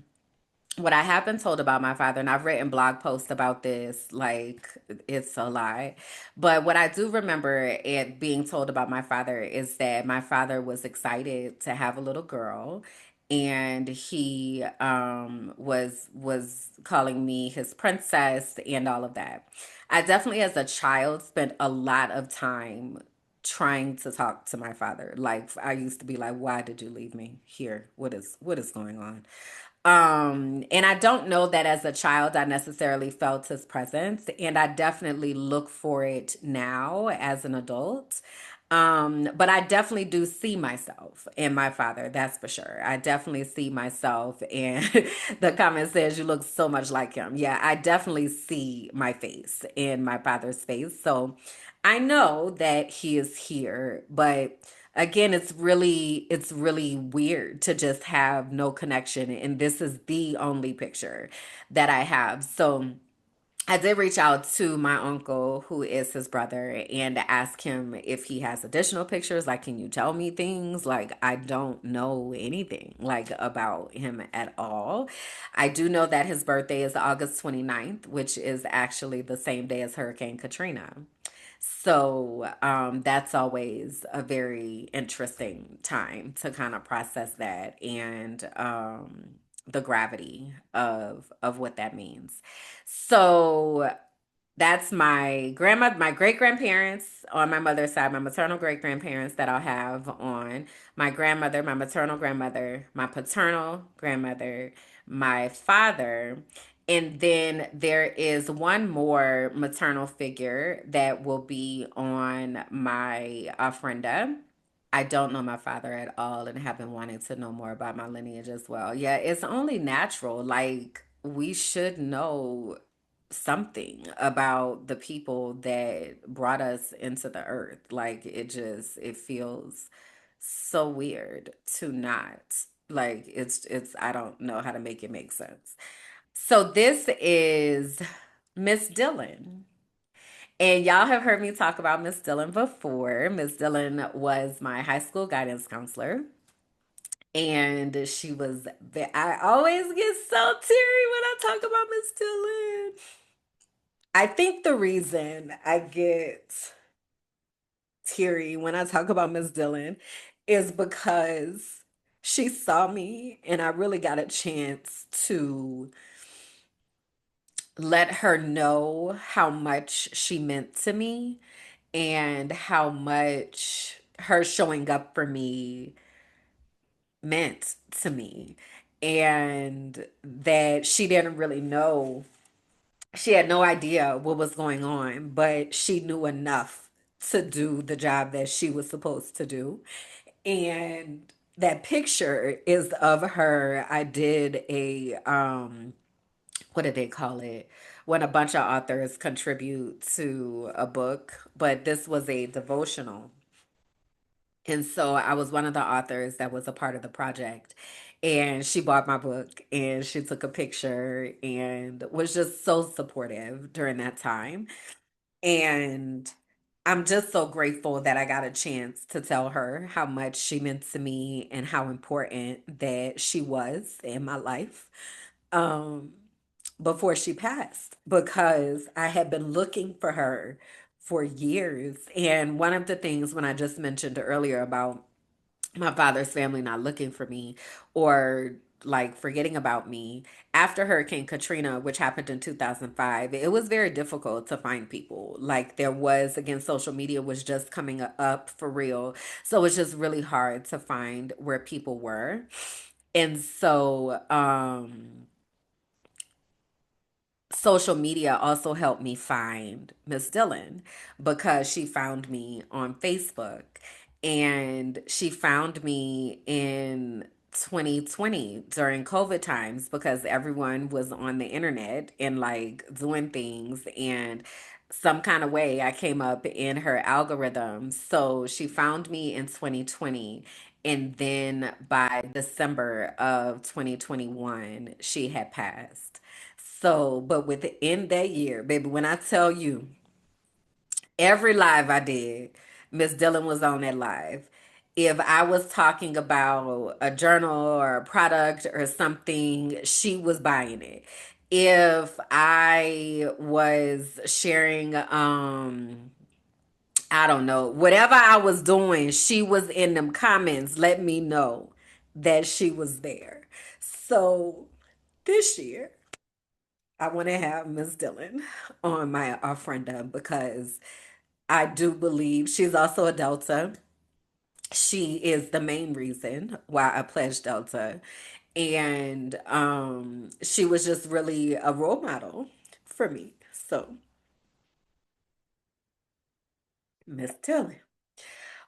B: What I have been told about my father, and I've written blog posts about this, like, it's a lie. But what I do remember it being told about my father is that my father was excited to have a little girl, and he was calling me his princess and all of that. I definitely, as a child, spent a lot of time trying to talk to my father. Like I used to be like, why did you leave me here? What is going on? And I don't know that as a child I necessarily felt his presence, and I definitely look for it now as an adult. But I definitely do see myself in my father, that's for sure. I definitely see myself, and the comment says you look so much like him. Yeah, I definitely see my face in my father's face. So I know that he is here, but again, it's really weird to just have no connection, and this is the only picture that I have. So I did reach out to my uncle, who is his brother, and ask him if he has additional pictures. Like, can you tell me things? Like, I don't know anything like about him at all. I do know that his birthday is August 29th, which is actually the same day as Hurricane Katrina. So that's always a very interesting time to kind of process that, and the gravity of what that means. So that's my grandma, my great grandparents on my mother's side, my maternal great grandparents that I'll have on my grandmother, my maternal grandmother, my paternal grandmother, my father. And then there is one more maternal figure that will be on my Ofrenda. I don't know my father at all and have been wanting to know more about my lineage as well. Yeah, it's only natural. Like, we should know something about the people that brought us into the earth. Like, it feels so weird to not. Like, it's I don't know how to make it make sense. So this is Miss Dillon. And y'all have heard me talk about Miss Dillon before. Miss Dillon was my high school guidance counselor. And she was, I always get so teary when I talk about Miss Dillon. I think the reason I get teary when I talk about Miss Dillon is because she saw me and I really got a chance to let her know how much she meant to me and how much her showing up for me meant to me. And that she didn't really know, she had no idea what was going on, but she knew enough to do the job that she was supposed to do. And that picture is of her. I did a what do they call it? When a bunch of authors contribute to a book, but this was a devotional. And so I was one of the authors that was a part of the project. And she bought my book and she took a picture and was just so supportive during that time. And I'm just so grateful that I got a chance to tell her how much she meant to me and how important that she was in my life. Um, before she passed, because I had been looking for her for years. And one of the things when I just mentioned earlier about my father's family not looking for me or like forgetting about me after Hurricane Katrina, which happened in 2005, it was very difficult to find people. Like, there was, again, social media was just coming up for real. So it's just really hard to find where people were. And so, social media also helped me find Miss Dillon because she found me on Facebook, and she found me in 2020 during COVID times because everyone was on the internet and like doing things, and some kind of way I came up in her algorithm. So she found me in 2020. And then by December of 2021, she had passed. So, but within that year, baby, when I tell you, every live I did, Miss Dillon was on that live. If I was talking about a journal or a product or something, she was buying it. If I was sharing, I don't know, whatever I was doing, she was in them comments, let me know that she was there. So this year, I want to have Miss Dillon on my Ofrenda because I do believe she's also a Delta. She is the main reason why I pledged Delta. And she was just really a role model for me. So, Miss Tilly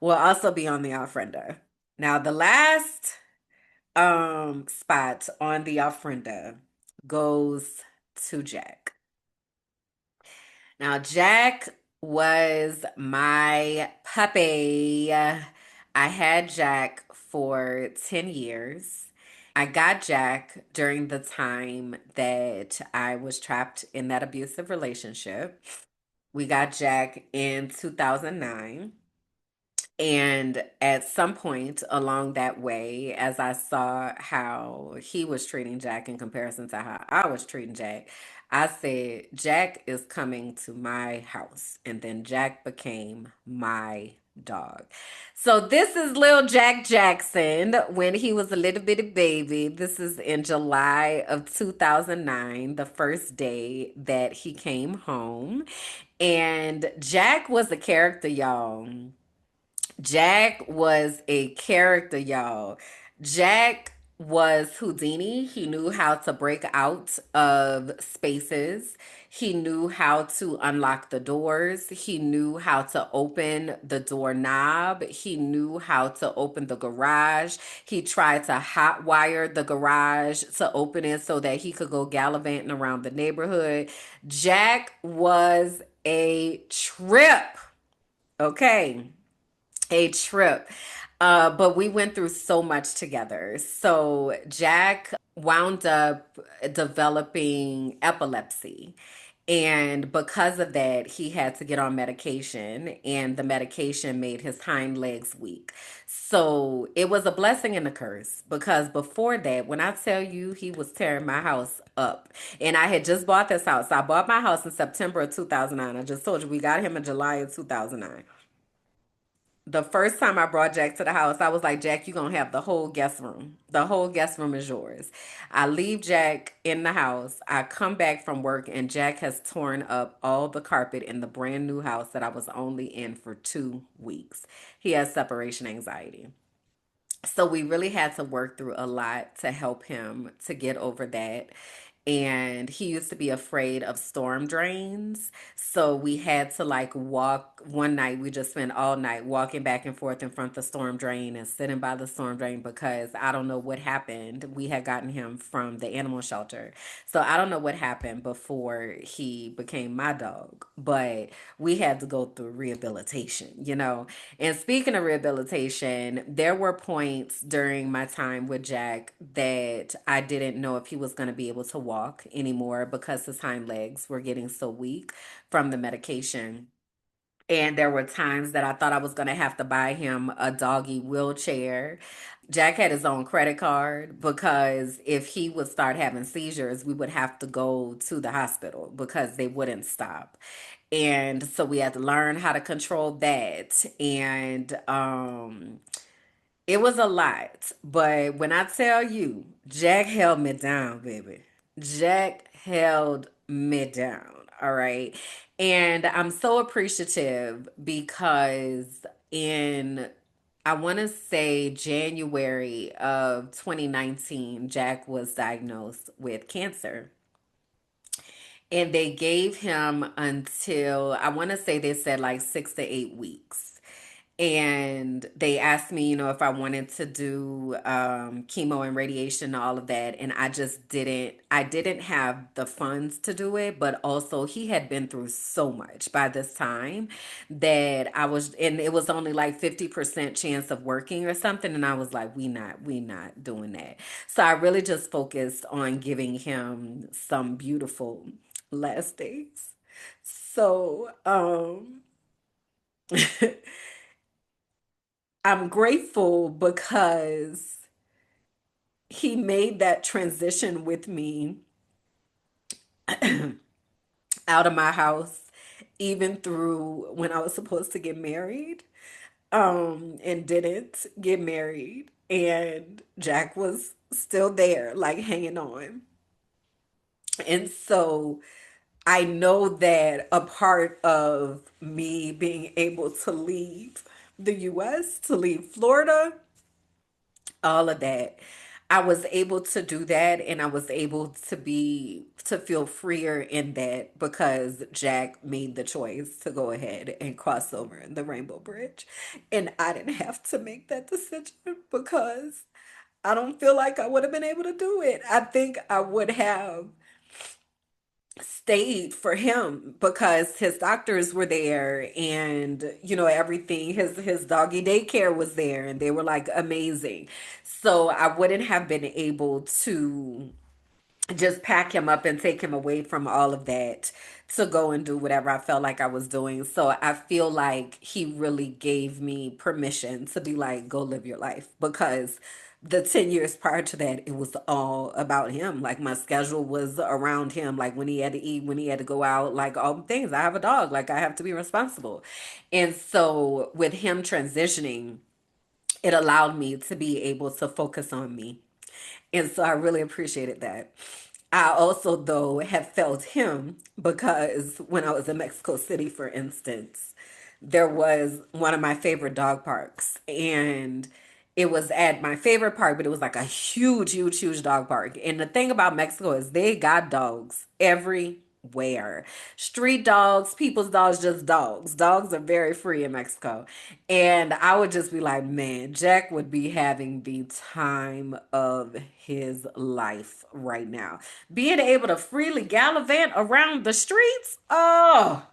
B: will also be on the Ofrenda. Now, the last spot on the Ofrenda goes to Jack. Now, Jack was my puppy. I had Jack for 10 years. I got Jack during the time that I was trapped in that abusive relationship. We got Jack in 2009. And at some point along that way, as I saw how he was treating Jack in comparison to how I was treating Jack, I said, Jack is coming to my house. And then Jack became my dog. So this is little Jack Jackson when he was a little bitty baby. This is in July of 2009, the first day that he came home. And Jack was a character, y'all. Jack was a character, y'all. Jack was Houdini. He knew how to break out of spaces. He knew how to unlock the doors. He knew how to open the doorknob. He knew how to open the garage. He tried to hotwire the garage to open it so that he could go gallivanting around the neighborhood. Jack was a trip. Okay, a trip. But we went through so much together. So Jack wound up developing epilepsy. And because of that, he had to get on medication, and the medication made his hind legs weak. So it was a blessing and a curse because before that, when I tell you he was tearing my house up, and I had just bought this house. I bought my house in September of 2009. I just told you we got him in July of 2009. The first time I brought Jack to the house, I was like, Jack, you're going to have the whole guest room. The whole guest room is yours. I leave Jack in the house. I come back from work, and Jack has torn up all the carpet in the brand new house that I was only in for 2 weeks. He has separation anxiety. So we really had to work through a lot to help him to get over that. And he used to be afraid of storm drains. So we had to like walk one night. We just spent all night walking back and forth in front of the storm drain and sitting by the storm drain because I don't know what happened. We had gotten him from the animal shelter. So I don't know what happened before he became my dog, but we had to go through rehabilitation. And speaking of rehabilitation, there were points during my time with Jack that I didn't know if he was going to be able to walk anymore because his hind legs were getting so weak from the medication. And there were times that I thought I was going to have to buy him a doggy wheelchair. Jack had his own credit card because if he would start having seizures, we would have to go to the hospital because they wouldn't stop. And so we had to learn how to control that. And it was a lot. But when I tell you, Jack held me down, baby. Jack held me down. All right. And I'm so appreciative because in, I want to say January of 2019, Jack was diagnosed with cancer. And they gave him until, I want to say they said like 6 to 8 weeks. And they asked me, if I wanted to do chemo and radiation and all of that. And I didn't have the funds to do it, but also he had been through so much by this time that and it was only like 50% chance of working or something. And I was like, we not doing that. So I really just focused on giving him some beautiful last days. So, I'm grateful because he made that transition with me out of my house, even through when I was supposed to get married, and didn't get married. And Jack was still there, like hanging on. And so I know that a part of me being able to leave the US, to leave Florida, all of that, I was able to do that, and I was able to feel freer in that because Jack made the choice to go ahead and cross over the Rainbow Bridge. And I didn't have to make that decision because I don't feel like I would have been able to do it. I think I would have stayed for him because his doctors were there, and everything, his doggy daycare was there, and they were like amazing. So I wouldn't have been able to just pack him up and take him away from all of that to go and do whatever I felt like I was doing. So I feel like he really gave me permission to be like, go live your life, because the 10 years prior to that, it was all about him. Like, my schedule was around him. Like, when he had to eat, when he had to go out, like all the things. I have a dog, like I have to be responsible. And so with him transitioning, it allowed me to be able to focus on me. And so I really appreciated that. I also, though, have felt him because when I was in Mexico City, for instance, there was one of my favorite dog parks. And it was at my favorite park, but it was like a huge, huge, huge dog park. And the thing about Mexico is they got dogs everywhere. Street dogs, people's dogs, just dogs. Dogs are very free in Mexico. And I would just be like, man, Jack would be having the time of his life right now. Being able to freely gallivant around the streets, oh,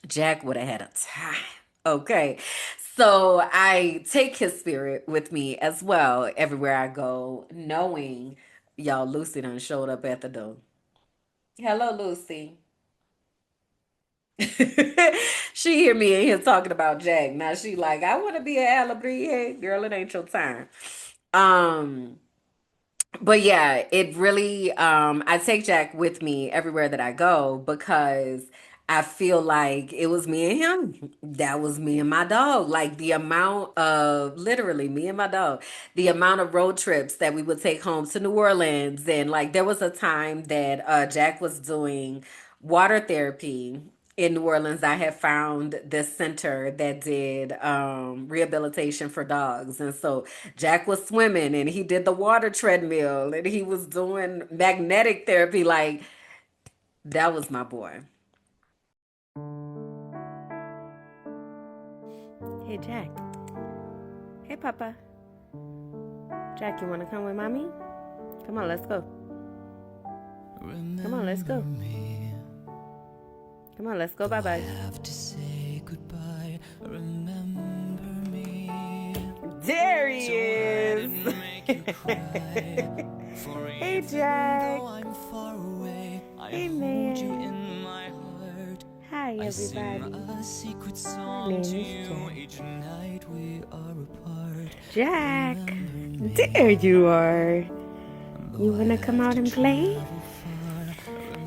B: Jack would have had a time. Okay. So I take his spirit with me as well everywhere I go, knowing y'all, Lucy done showed up at the door. Hello, Lucy. She hear me in here talking about Jack. Now she like, I want to be an Alabria. Girl, it ain't your time. Um, but yeah, it really I take Jack with me everywhere that I go because I feel like it was me and him. That was me and my dog. Like, the amount of, literally me and my dog, the amount of road trips that we would take home to New Orleans. And like, there was a time that Jack was doing water therapy in New Orleans. I had found this center that did rehabilitation for dogs. And so Jack was swimming and he did the water treadmill and he was doing magnetic therapy. Like, that was my boy. Hey, Jack. Hey, Papa. Jack, you want to come with Mommy? Come on, let's go. Come on, let's go. Come on, let's go. Bye-bye. Have to say goodbye. Remember me. There he is. Hey, Jack. Hey, man. Hi, everybody. My name is Jack. Jack, there you are. You wanna come out and play?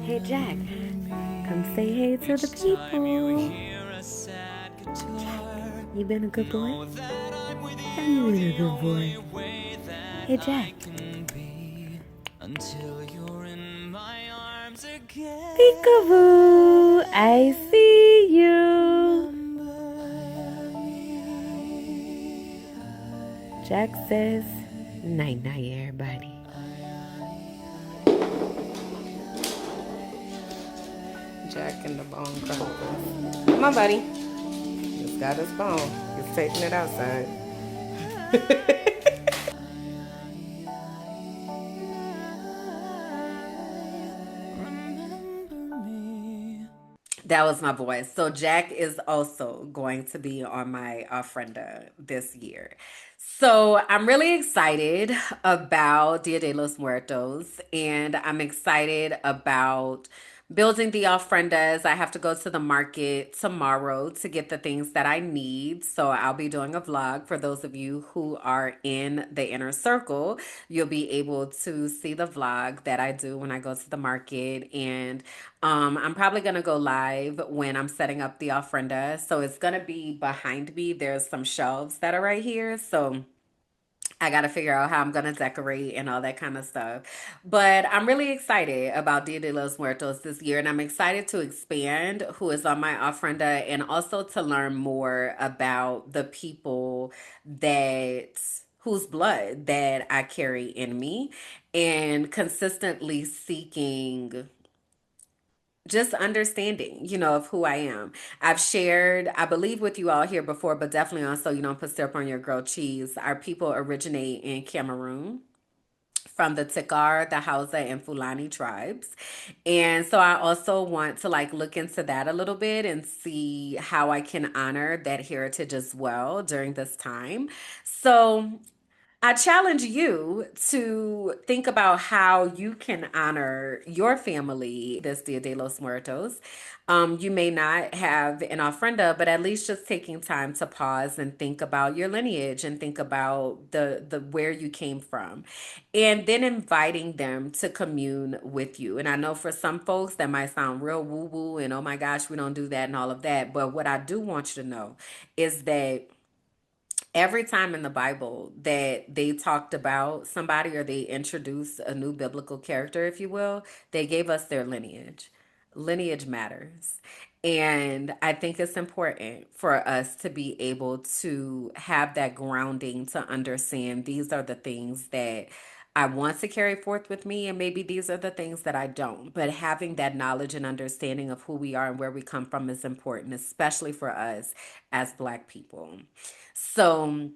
B: Hey, Jack, come say hey to the people. You been a good boy? Have you been a good boy? Hey, Jack. Peekaboo, I see you. Jack says, night night, everybody. Jack and the Bone Chronicles. Come on, buddy. He's got his bone. He's taking it outside. That was my boy. So Jack is also going to be on my Ofrenda this year. So I'm really excited about Dia de los Muertos, and I'm excited about building the ofrendas. I have to go to the market tomorrow to get the things that I need. So I'll be doing a vlog for those of you who are in the inner circle. You'll be able to see the vlog that I do when I go to the market. And I'm probably going to go live when I'm setting up the ofrenda. So it's going to be behind me. There's some shelves that are right here. So I got to figure out how I'm going to decorate and all that kind of stuff. But I'm really excited about Dia de los Muertos this year. And I'm excited to expand who is on my ofrenda and also to learn more about the people that whose blood that I carry in me and consistently seeking just understanding, of who I am. I've shared, I believe, with you all here before, but definitely also, you don't put syrup on your grilled cheese. Our people originate in Cameroon from the Tikar, the Hausa, and Fulani tribes. And so I also want to look into that a little bit and see how I can honor that heritage as well during this time. So I challenge you to think about how you can honor your family this Dia de los Muertos. You may not have an ofrenda, but at least just taking time to pause and think about your lineage and think about the where you came from, and then inviting them to commune with you. And I know for some folks that might sound real woo woo and oh my gosh, we don't do that and all of that. But what I do want you to know is that every time in the Bible that they talked about somebody or they introduced a new biblical character, if you will, they gave us their lineage. Lineage matters. And I think it's important for us to be able to have that grounding to understand these are the things that I want to carry forth with me, and maybe these are the things that I don't. But having that knowledge and understanding of who we are and where we come from is important, especially for us as Black people. So,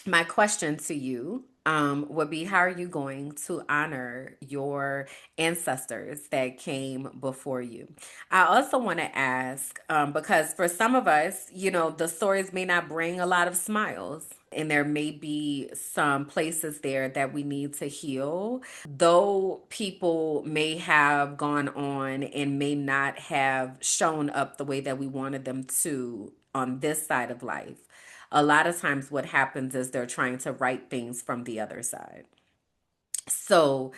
B: my question to you would be, how are you going to honor your ancestors that came before you? I also want to ask, because for some of us, the stories may not bring a lot of smiles. And there may be some places there that we need to heal. Though people may have gone on and may not have shown up the way that we wanted them to on this side of life, a lot of times what happens is they're trying to right things from the other side. So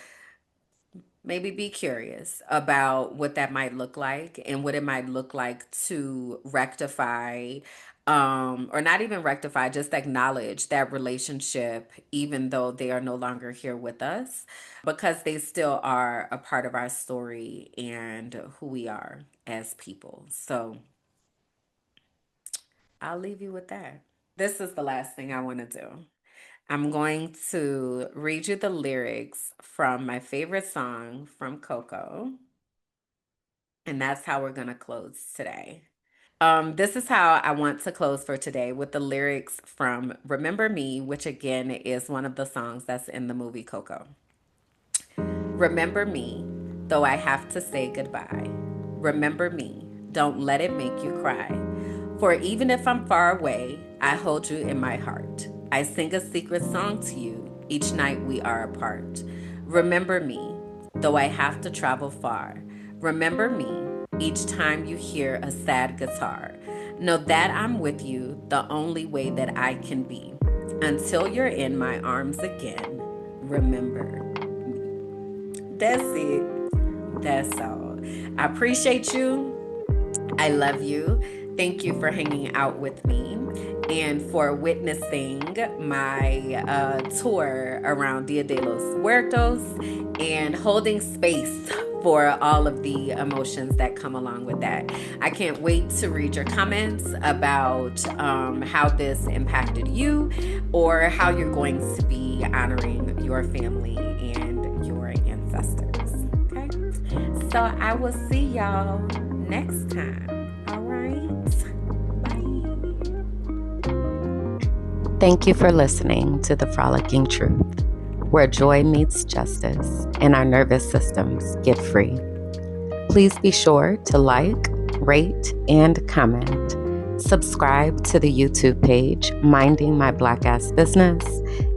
B: maybe be curious about what that might look like and what it might look like to rectify, or not even rectify, just acknowledge that relationship, even though they are no longer here with us, because they still are a part of our story and who we are as people. So I'll leave you with that. This is the last thing I want to do. I'm going to read you the lyrics from my favorite song from Coco. And that's how we're going to close today. This is how I want to close for today, with the lyrics from Remember Me, which again is one of the songs that's in the movie Coco. Remember me, though I have to say goodbye. Remember me, don't let it make you cry. For even if I'm far away, I hold you in my heart. I sing a secret song to you each night we are apart. Remember me, though I have to travel far. Remember me each time you hear a sad guitar. Know that I'm with you the only way that I can be. Until you're in my arms again, remember me. That's it. That's all. I appreciate you. I love you. Thank you for hanging out with me and for witnessing my tour around Dia de los Muertos and holding space for all of the emotions that come along with that. I can't wait to read your comments about how this impacted you or how you're going to be honoring your family and your ancestors. Okay? So I will see y'all next time. All right.
A: Thank you for listening to The Frolicking Truth, where joy meets justice and our nervous systems get free. Please be sure to like, rate, and comment. Subscribe to the YouTube page, Minding My Black Ass Business,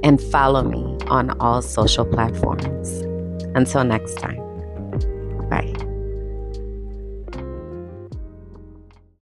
A: and follow me on all social platforms. Until next time.